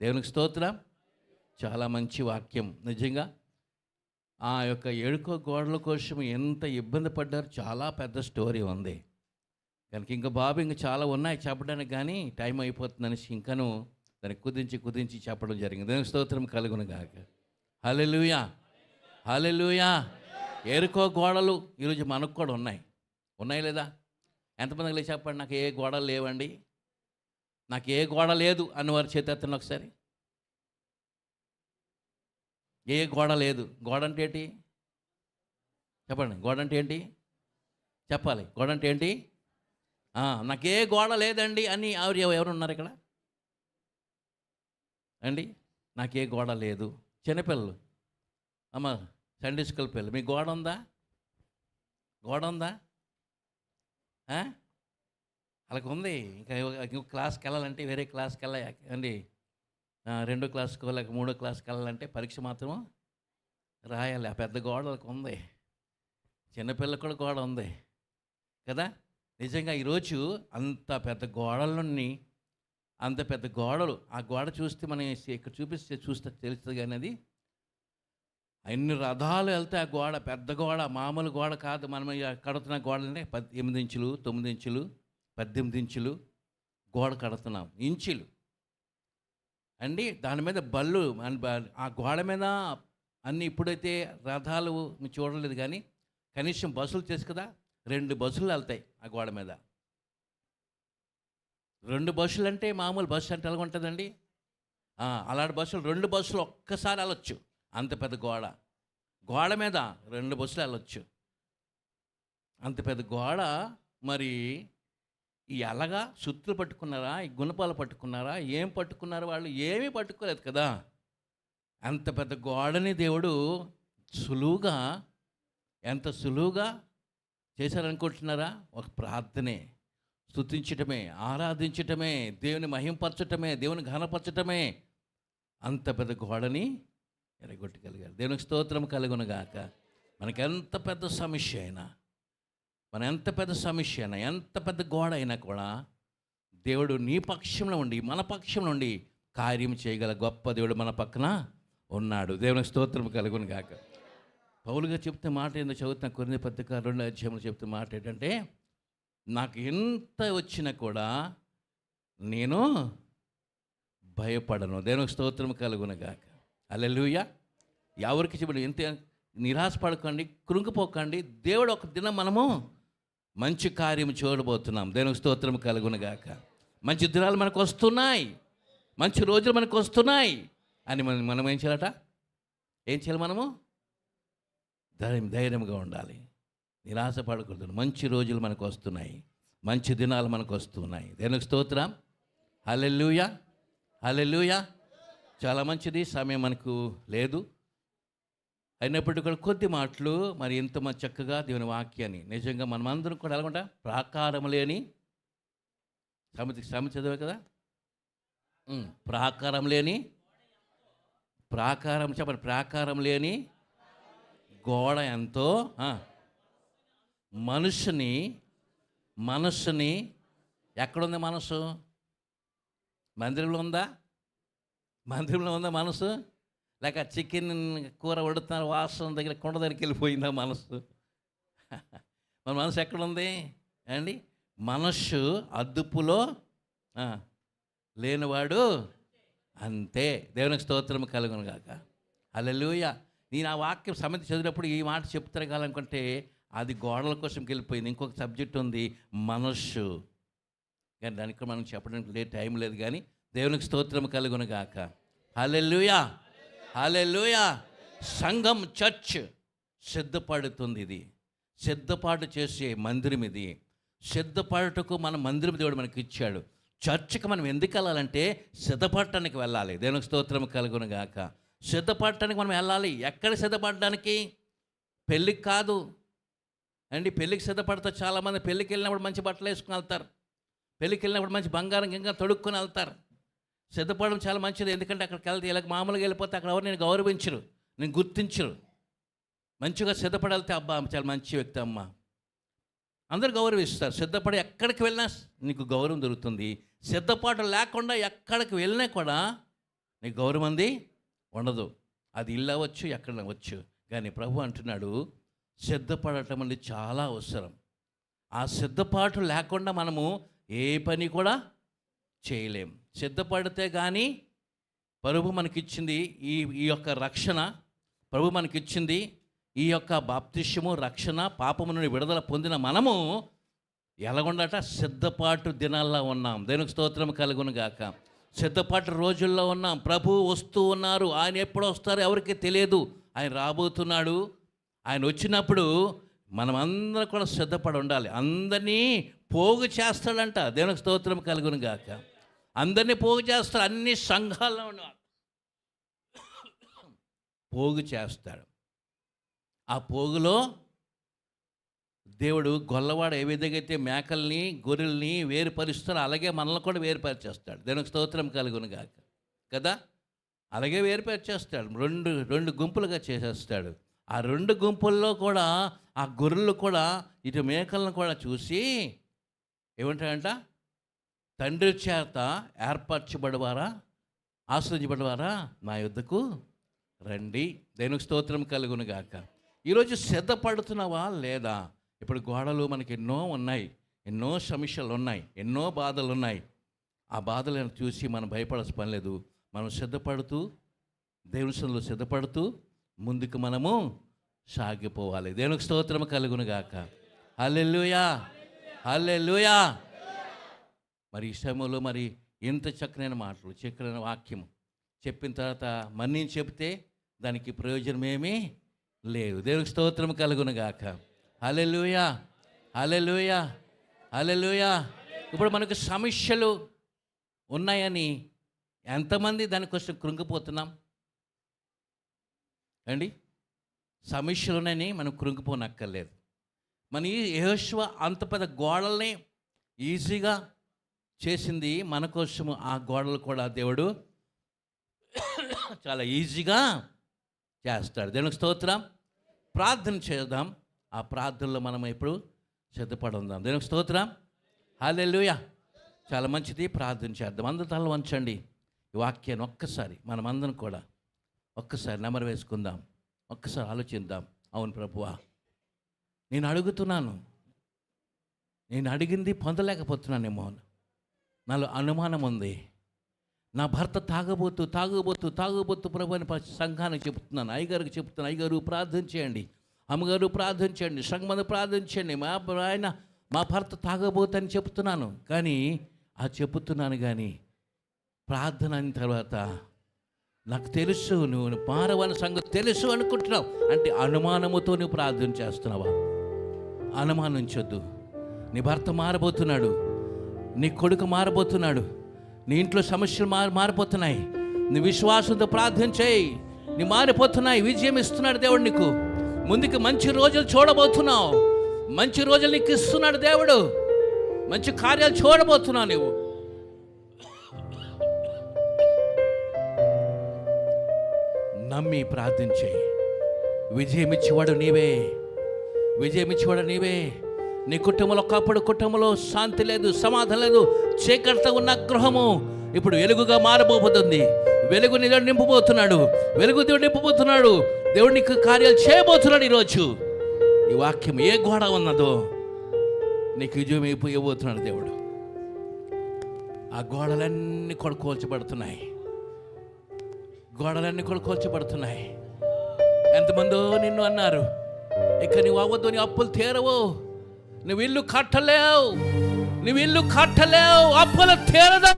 దేవునికి స్తోత్రం. చాలా మంచి వాక్యం. నిజంగా ఆ యొక్క ఏడుకో గోడల కోసం ఎంత ఇబ్బంది పడ్డారు, చాలా పెద్ద స్టోరీ ఉంది. కనుక ఇంకా బాబు ఇంకా చాలా ఉన్నాయి చెప్పడానికి, కానీ టైం అయిపోతుందనేసి ఇంకను దాన్ని కుదించి చెప్పడం జరిగింది. దేవునికి స్తోత్రం కలుగునుగాక. హల్లెలూయా, హల్లెలూయా. ఏరుకో గోడలు ఈరోజు మనకు కూడా ఉన్నాయి లేదా? ఎంతమందికి లేదు చెప్పండి, నాకు ఏ గోడలు లేవండి, నాకు ఏ గోడ లేదు అని వారి చేతెత్తండి ఒకసారి. ఏ గోడ లేదు. గోడ అంటే ఏంటి చెప్పండి, గోడ అంటే ఏంటి చెప్పాలి. గోడ అంటే ఏంటి? నాకే గోడ లేదండి అని ఎవరు ఉన్నారు ఇక్కడ అండి? నాకే గోడ లేదు. చిన్నపిల్లలు, అమ్మ సండే స్కూల్ పిల్లలు, మీ గోడ ఉందా? గోడ ఉందా? అలాగ ఉంది. ఇంకా ఇంకో క్లాస్కి వెళ్ళాలంటే, వేరే క్లాస్కి వెళ్ళండి, 2వ క్లాస్కో లేక 3వ క్లాస్కి వెళ్ళాలంటే పరీక్ష మాత్రం రాయాలి. ఆ పెద్ద గోడలకు ఉంది. చిన్నపిల్లలకు కూడా గోడ ఉంది కదా. నిజంగా ఈరోజు అంత పెద్ద గోడలని, అంత పెద్ద గోడలు, ఆ గోడ చూస్తే మనం ఇక్కడ చూస్తే తెలుస్తుంది. కానీ అది అన్ని రథాలు వెళ్తే ఆ గోడ పెద్ద గోడ, మామూలు గోడ కాదు. మనం కడుతున్న గోడలంటే 8 ఇంచులు, 9 ఇంచులు, 18 ఇంచులు గోడ కడుతున్నాం. ఇంచులు అండి. దాని మీద బళ్ళు, ఆ గోడ మీద అన్నీ. ఇప్పుడైతే రథాలు మీరు చూడలేదు, కానీ కనీసం బస్సులు చేసి కదా, 2 బస్సులు వెళ్తాయి ఆ గోడ మీద. 2 బస్సులు అంటే మామూలు బస్సు అంటే ఎలా ఉంటుందండి? అలాంటి బస్సులు 2 బస్సులు ఒక్కసారి వెళ్ళొచ్చు. అంత పెద్ద గోడ మీద 2 బస్సులు వెళ్ళొచ్చు. అంత పెద్ద గోడ. మరి ఈ ఎలాగా సుత్తులు పట్టుకున్నారా, ఈ గుణపాలు పట్టుకున్నారా, ఏం పట్టుకున్నారా? వాళ్ళు ఏమీ పట్టుకోలేదు కదా. అంత పెద్ద గోడని దేవుడు సులువుగా, ఎంత సులువుగా చేశారనుకుంటున్నారా? ఒక ప్రార్థనే, స్తుతించటమే, ఆరాధించటమే, దేవుని మహింపరచటమే, దేవుని ఘనపరచటమే అంత పెద్ద గోడని ఎరగొట్టగలిగారు. దేవునికి స్తోత్రం కలుగునుగాక. మనకెంత పెద్ద సమస్య అయినా, ఎంత పెద్ద గోడ అయినా కూడా దేవుడు నీ పక్షంలో ఉండి, మన పక్షంలో ఉండి కార్యం చేయగల గొప్ప దేవుడు మన పక్కన ఉన్నాడు. దేవునికి స్తోత్రం కలుగునుగాక. పౌలుగా చెప్తే మాట ఏందో చదువుతున్న కొరింథీ పత్రిక 2వ అధ్యాయంలో చెప్తే మాట ఏంటంటే, నాకు ఎంత వచ్చినా కూడా నేను భయపడను. దేవునికి స్తోత్రం కలుగునుగాక. హల్లెలూయా. ఎవరికి చెప్పండి, ఎంత నిరాశపడకండి, కృంగిపోకండి. దేవుడు ఒక దినం మనము మంచి కార్యం చూడబోతున్నాం. దేవునికి స్తోత్రం కలుగునుగాక. మంచి దినాలు మనకు వస్తున్నాయి, మంచి రోజులు మనకు వస్తున్నాయి అని మనం ఏం చేయాలట? ఏం చేయాలి? మనము ధైర్యంగా ఉండాలి, నిరాశపడకూడదు. మంచి రోజులు మనకు వస్తున్నాయి, మంచి దినాలు మనకు వస్తున్నాయి. దేవునికి స్తోత్రం. హల్లెలూయా, హల్లెలూయా. చాలా మంచిది. సమయం మనకు లేదు, అయినప్పటికీ కూడా కొద్ది మాటలు మరి ఇంత చక్కగా దేవుని వాక్యాన్ని నిజంగా మనమందరం కూడా ఎలాగుంటా ప్రాకారం లేని సమితి చదివే కదా, ప్రాకారం లేని చెప్పండి, ప్రాకారం లేని గోడ ఎంతో మనస్సుని ఎక్కడుంది మనసు? మందిరంలో ఉందా మనసు? లేక చికెన్ కూర వండుతున్నారు వాసన దగ్గర కొండ దగ్గరికి వెళ్ళిపోయిందా మనసు? మన మనసు ఎక్కడుంది అండి? మనస్సు అదుపులో లేనివాడు అంతే. దేవునికి స్తోత్రం కలుగును గాక. హల్లెలూయా. నేను ఆ వాక్యం సమితి చదివినప్పుడు ఈ మాట చెప్తారు కావాలనుకుంటే అది గోడల కోసం వెళ్ళిపోయింది. ఇంకొక సబ్జెక్ట్ ఉంది, మనస్సు. కానీ దానికి మనం చెప్పడానికి టైం లేదు. కానీ దేవునికి స్తోత్రం కలుగును గాక. హల్లెలూయా, హల్లెలూయా. సంఘం, చర్చ్ సిద్ధపడుతుంది. ఇది సిద్ధపాటు చేసే మందిరం. ఇది సిద్ధపడటకు మన మందిరం దేవుడు మనకి ఇచ్చాడు. చర్చ్కి మనం ఎందుకు వెళ్ళాలంటే సిద్ధపడటానికి వెళ్ళాలి. దేవునికి స్తోత్రం కలుగును గాక. సిద్ధపడటానికి మనం వెళ్ళాలి. ఎక్కడ సిద్ధపడడానికి? పెళ్ళికి కాదు అండి. పెళ్ళికి సిద్ధపడతారు చాలామంది. పెళ్ళికి వెళ్ళినప్పుడు మంచి బట్టలు వేసుకుని వెళ్తారు. పెళ్ళికి వెళ్ళినప్పుడు మంచి బంగారం ఇంకా తొడుక్కొని వెళ్తారు. సిద్ధపడడం చాలా మంచిది. ఎందుకంటే అక్కడికి వెళ్తే ఇలా మామూలుగా వెళ్ళిపోతే అక్కడ ఎవరు నేను గౌరవించరు, నేను గుర్తించరు. మంచిగా సిద్ధపడి వెళ్తే అబ్బా చాలా మంచి వ్యక్తి అమ్మ అందరు గౌరవిస్తారు. సిద్ధపడి ఎక్కడికి వెళ్ళినా నీకు గౌరవం దొరుకుతుంది. సిద్ధపాటు లేకుండా ఎక్కడికి వెళ్ళినా కూడా నీకు గౌరవం అంది ఉండదు. అది ఇల్లు అవ్వచ్చు, ఎక్కడ అవ్వచ్చు. కానీ ప్రభు అంటున్నాడు సిద్ధపడటం అనేది చాలా అవసరం. ఆ సిద్ధపాటు లేకుండా మనము ఏ పని కూడా చేయలేం. సిద్ధపడితే కానీ ప్రభు మనకిచ్చింది ఈ యొక్క రక్షణ, ప్రభు మనకిచ్చింది ఈ యొక్క బాప్తిష్యము, రక్షణ, పాపము నుండి విడుదల పొందిన మనము ఎలాగుండట సిద్ధపాటు దినాల్లో ఉన్నాం. దేవునికి స్తోత్రం కలుగును గాక. సిద్ధపాటు రోజుల్లో ఉన్నాం. ప్రభు వస్తూ ఉన్నారు. ఆయన ఎప్పుడు వస్తారో ఎవరికి తెలియదు. ఆయన రాబోతున్నాడు. ఆయన వచ్చినప్పుడు మనమందరం కూడా సిద్ధపడి ఉండాలి. అందరినీ పోగు చేస్తాడంట. దేవునికి స్తోత్రం కలుగును గాక. అందరినీ పోగు చేస్తాడు. అన్ని సంఘాల్లో ఉన్నాడు, పోగు చేస్తాడు. ఆ పోగులో దేవుడు గొల్లవాడు ఏ విధంగా అయితే మేకల్ని గొర్రెల్ని వేరుపరుస్తాడో అలాగే మనల్ని కూడా వేరుపరిచేస్తాడు. దేవునికి స్తోత్రం కలుగును గాక కదా. అలాగే వేరుపరిచేస్తాడు. రెండు గుంపులుగా చేసేస్తాడు. ఆ రెండు గుంపుల్లో కూడా ఆ గొర్రెలు కూడా ఇటు మేకలను కూడా చూసి ఏమంటాడంట, తండ్రి చేత ఏర్పరచబడవారా, ఆశ్రయించబడవారా నా యుద్ధకు రండి. దేవునికి స్తోత్రం కలుగును గాక. ఈరోజు సిద్ధపడుతున్నావా లేదా? ఇప్పుడు గోడలు మనకి ఎన్నో ఉన్నాయి, ఎన్నో సమస్యలు ఉన్నాయి, ఎన్నో బాధలు ఉన్నాయి. ఆ బాధలను చూసి మనం భయపడాల్సిన పని లేదు. మనం సిద్ధపడుతూ దేవుని సన్నిధిలో సిద్ధపడుతూ ముందుకు మనము సాగిపోవాలి. దేవునికి స్తోత్రం కలుగును గాక. హల్లెలూయా, హల్లెలూయా. మరి ఈ సమయంలో మరి ఇంత చక్కనైన మాటలు, చక్కనైన వాక్యం చెప్పిన తర్వాత మన్నీ చెప్తే దానికి ప్రయోజనమేమీ లేదు. దేవునికి స్తోత్రం కలుగును గాక. హల్లెలూయా, హల్లెలూయా, హల్లెలూయా. ఇప్పుడు మనకు సమస్యలు ఉన్నాయని ఎంతమంది దానికోసం కృంగిపోతున్నాం అండి? సమస్యలు ఉన్నాయని మనం కృంగిపోనక్కర్లేదు. మన యెహోషువ అంత పెద్ద గోడల్ని ఈజీగా చేసింది మన కోసము. ఆ గోడలు కూడా దేవుడు చాలా ఈజీగా చేస్తాడు. దేవునికి స్తోత్రం. ప్రార్థన చేద్దాం. ఆ ప్రార్థనలో మనం ఇప్పుడు సిద్ధపడి ఉందాం. దేవునికి స్తోత్రం. హల్లెలూయా. చాలా మంచిది. ప్రార్థన చేద్దాం. అందరూ తల వంచండి. ఈ వాక్యాన్ని ఒక్కసారి మనమందరం కూడా ఒక్కసారి నెమరు వేసుకుందాం. ఒక్కసారి ఆలోచిద్దాం. అవును ప్రభువా, నేను అడుగుతున్నాను, నేను అడిగింది పొందలేకపోతున్నానేమో, నాలో అనుమానం ఉంది. నా భర్త తాగుబోతు ప్రభు అని సంఘానికి చెప్తున్నాను, అయ్యగారికి చెప్తున్నాను. అయ్యగారు ప్రార్థన చేయండి, అమ్మగారు ప్రార్థన చేయండి, సంఘమంది ప్రార్థన చేయండి. మా భర్త తాగబోతు అని చెప్తున్నాను. కానీ చెప్తున్నాను కానీ ప్రార్థన అయిన తర్వాత నాకు తెలుసు నువ్వు మారవని సంగతి తెలుసు అనుకుంటున్నావు. అంటే అనుమానముతో నువ్వు ప్రార్థన చేస్తున్నావా? అనుమానించొద్దు. నీ భర్త మారబోతున్నాడు, నీ కొడుకు మారబోతున్నాడు, నీ ఇంట్లో సమస్యలు మారిపోతున్నాయి. నీ విశ్వాసంతో ప్రార్థన చేయి, నీ మారిపోతున్నాయి. విజయం ఇస్తున్నాడు దేవుడు నీకు. ముందుకు మంచి రోజులు చూడబోతున్నావు. మంచి రోజులు నీకు ఇస్తున్నాడు దేవుడు. మంచి కార్యాలు చూడబోతున్నావు నువ్వు. నమ్మి ప్రార్థన చేయి. విజయం ఇచ్చేవాడు నీవే. విజయం ఇచ్చేవాడు నీవే. నీ కుటుంబంలో ఒకప్పుడు కుటుంబంలో శాంతి లేదు, సమాధానం లేదు, చీకటితో ఉన్న గృహము ఇప్పుడు వెలుగుగా మారబోతుంది. వెలుగు నీలో నింపబోతున్నాడు. వెలుగు దేవుడు నింపబోతున్నాడు. దేవుడు నీకు కార్యాలు చేయబోతున్నాడు. ఈరోజు ఈ వాక్యం ఏ గోడ ఉన్నదో నీకు విజయం అయిపోయబోతున్నాడు దేవుడు. ఆ గోడలన్నీ కొడుకోల్చబడుతున్నాయి. గోడలన్నీ కొడుకోల్చబడుతున్నాయి. ఎంతమందో నిన్ను అన్నారు, ఇక నువ్వు అవ్వద్దు, నీ అప్పులు తీరవు, నువ్వు ఇల్లు కట్టలేవు, నువ్వు ఇల్లు కట్టలేవు, అప్పులు తీరదు.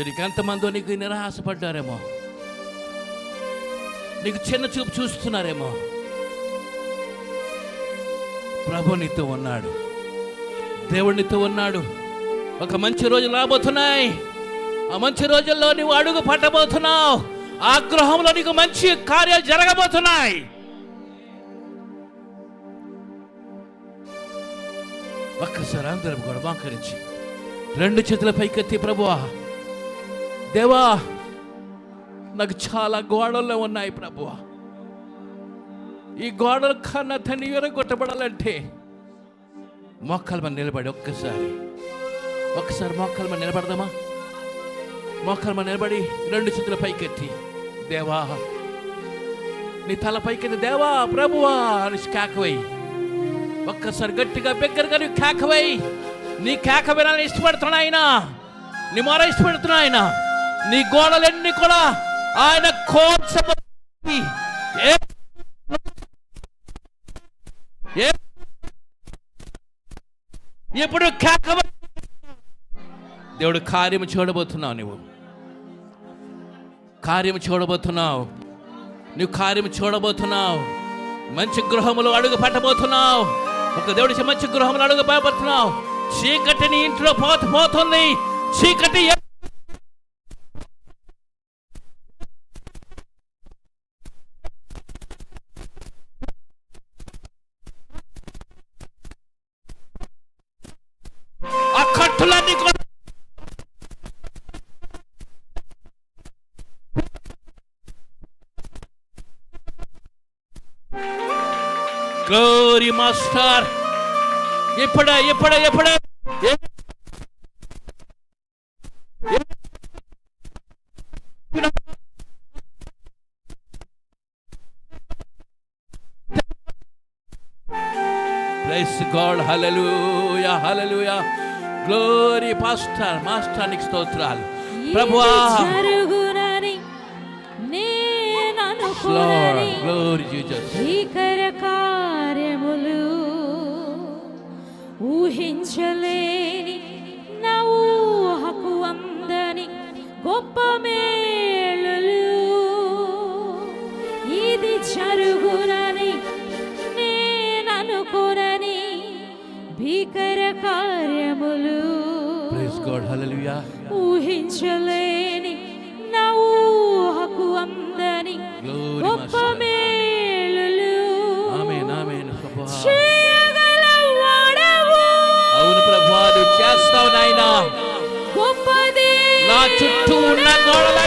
నీకు ఎంతమందో నీకు నిరాశపడ్డారేమో, నీకు చిన్న చూపు చూస్తున్నారేమో. ప్రభు నీతో ఉన్నాడు. దేవుడు నీతో ఉన్నాడు. ఒక మంచి రోజులు రాబోతున్నాయి. ఆ మంచి రోజుల్లో నువ్వు అడుగు పట్టబోతున్నావు. ఆ గృహంలో నీకు మంచి కార్యాలు జరగబోతున్నాయి. ఒక్కసారి అందరం కూడా మోకరించి రెండు చేతుల పైకెత్తి, ప్రభువా, దేవా, నాకు చాలా గోడల్లో ఉన్నాయి ప్రభువా. ఈ గోడల కన్నా తండ్రి కొట్టబడాలంటే మోకాల మీద నిలబడి ఒక్కసారి మోకాల మీద నిలబడదామా? మోకాల మీద నిలబడి రెండు చేతుల పైకెత్తి, దేవా, నీ తల పైకెత్తి, దేవా, ప్రభువా అని కేకవై. ఒక్కసారి గట్టిగా బిగ్గరగా నీ కేకవై. నీ కేక వినాలని ఇష్టపడుతున్నా ఆయన. నీ మొర ఇష్టపడుతున్నా ఆయన. నీ గోడలన్నీ కూడా ఆయన కోల్చబోయి ఎప్పుడు కేకవ. దేవుడు కార్యము చూడబోతున్నావు. నువ్వు కార్యము చూడబోతున్నావు. నువ్వు కార్యము చూడబోతున్నావు. మంచి గృహములు అడుగు పట్టబోతున్నావు. ఒక దేవుడి మంచి గృహములు అడుగు పట్టబోతున్నావు. చీకటి నీ ఇంట్లో పోతుంది. చీకటి ఆ కట్టులన్నీ గ్లోరీ మాస్టర్. ఎప్పుడే ప్రైజ్ గాడ్. హల్లెలూయా, హల్లెలూయా. గ్లోరీ పాస్టర్, మాస్టర్ నీకు స్తోత్రాలు ప్రభువా. Glory Jesus. భీకర కార్యములు ఊహించలేని నా ఊహకు అందని గొప్ప మేలులు ఇది జరుగునని నేననుకోనని భీకర కార్యములు ప్రైజ్ గాడ్. హల్లెలూయా. ఊహించలేని నా ఊహకు అందని గొప్ప మేలులు ఆమేన్, ఆమేన్. చేయగలవాడవు. అవును ప్రభువా, నువ్వు చేస్తావు నాయనా. గొప్పది నా చుట్టూ ఉన్న గోడల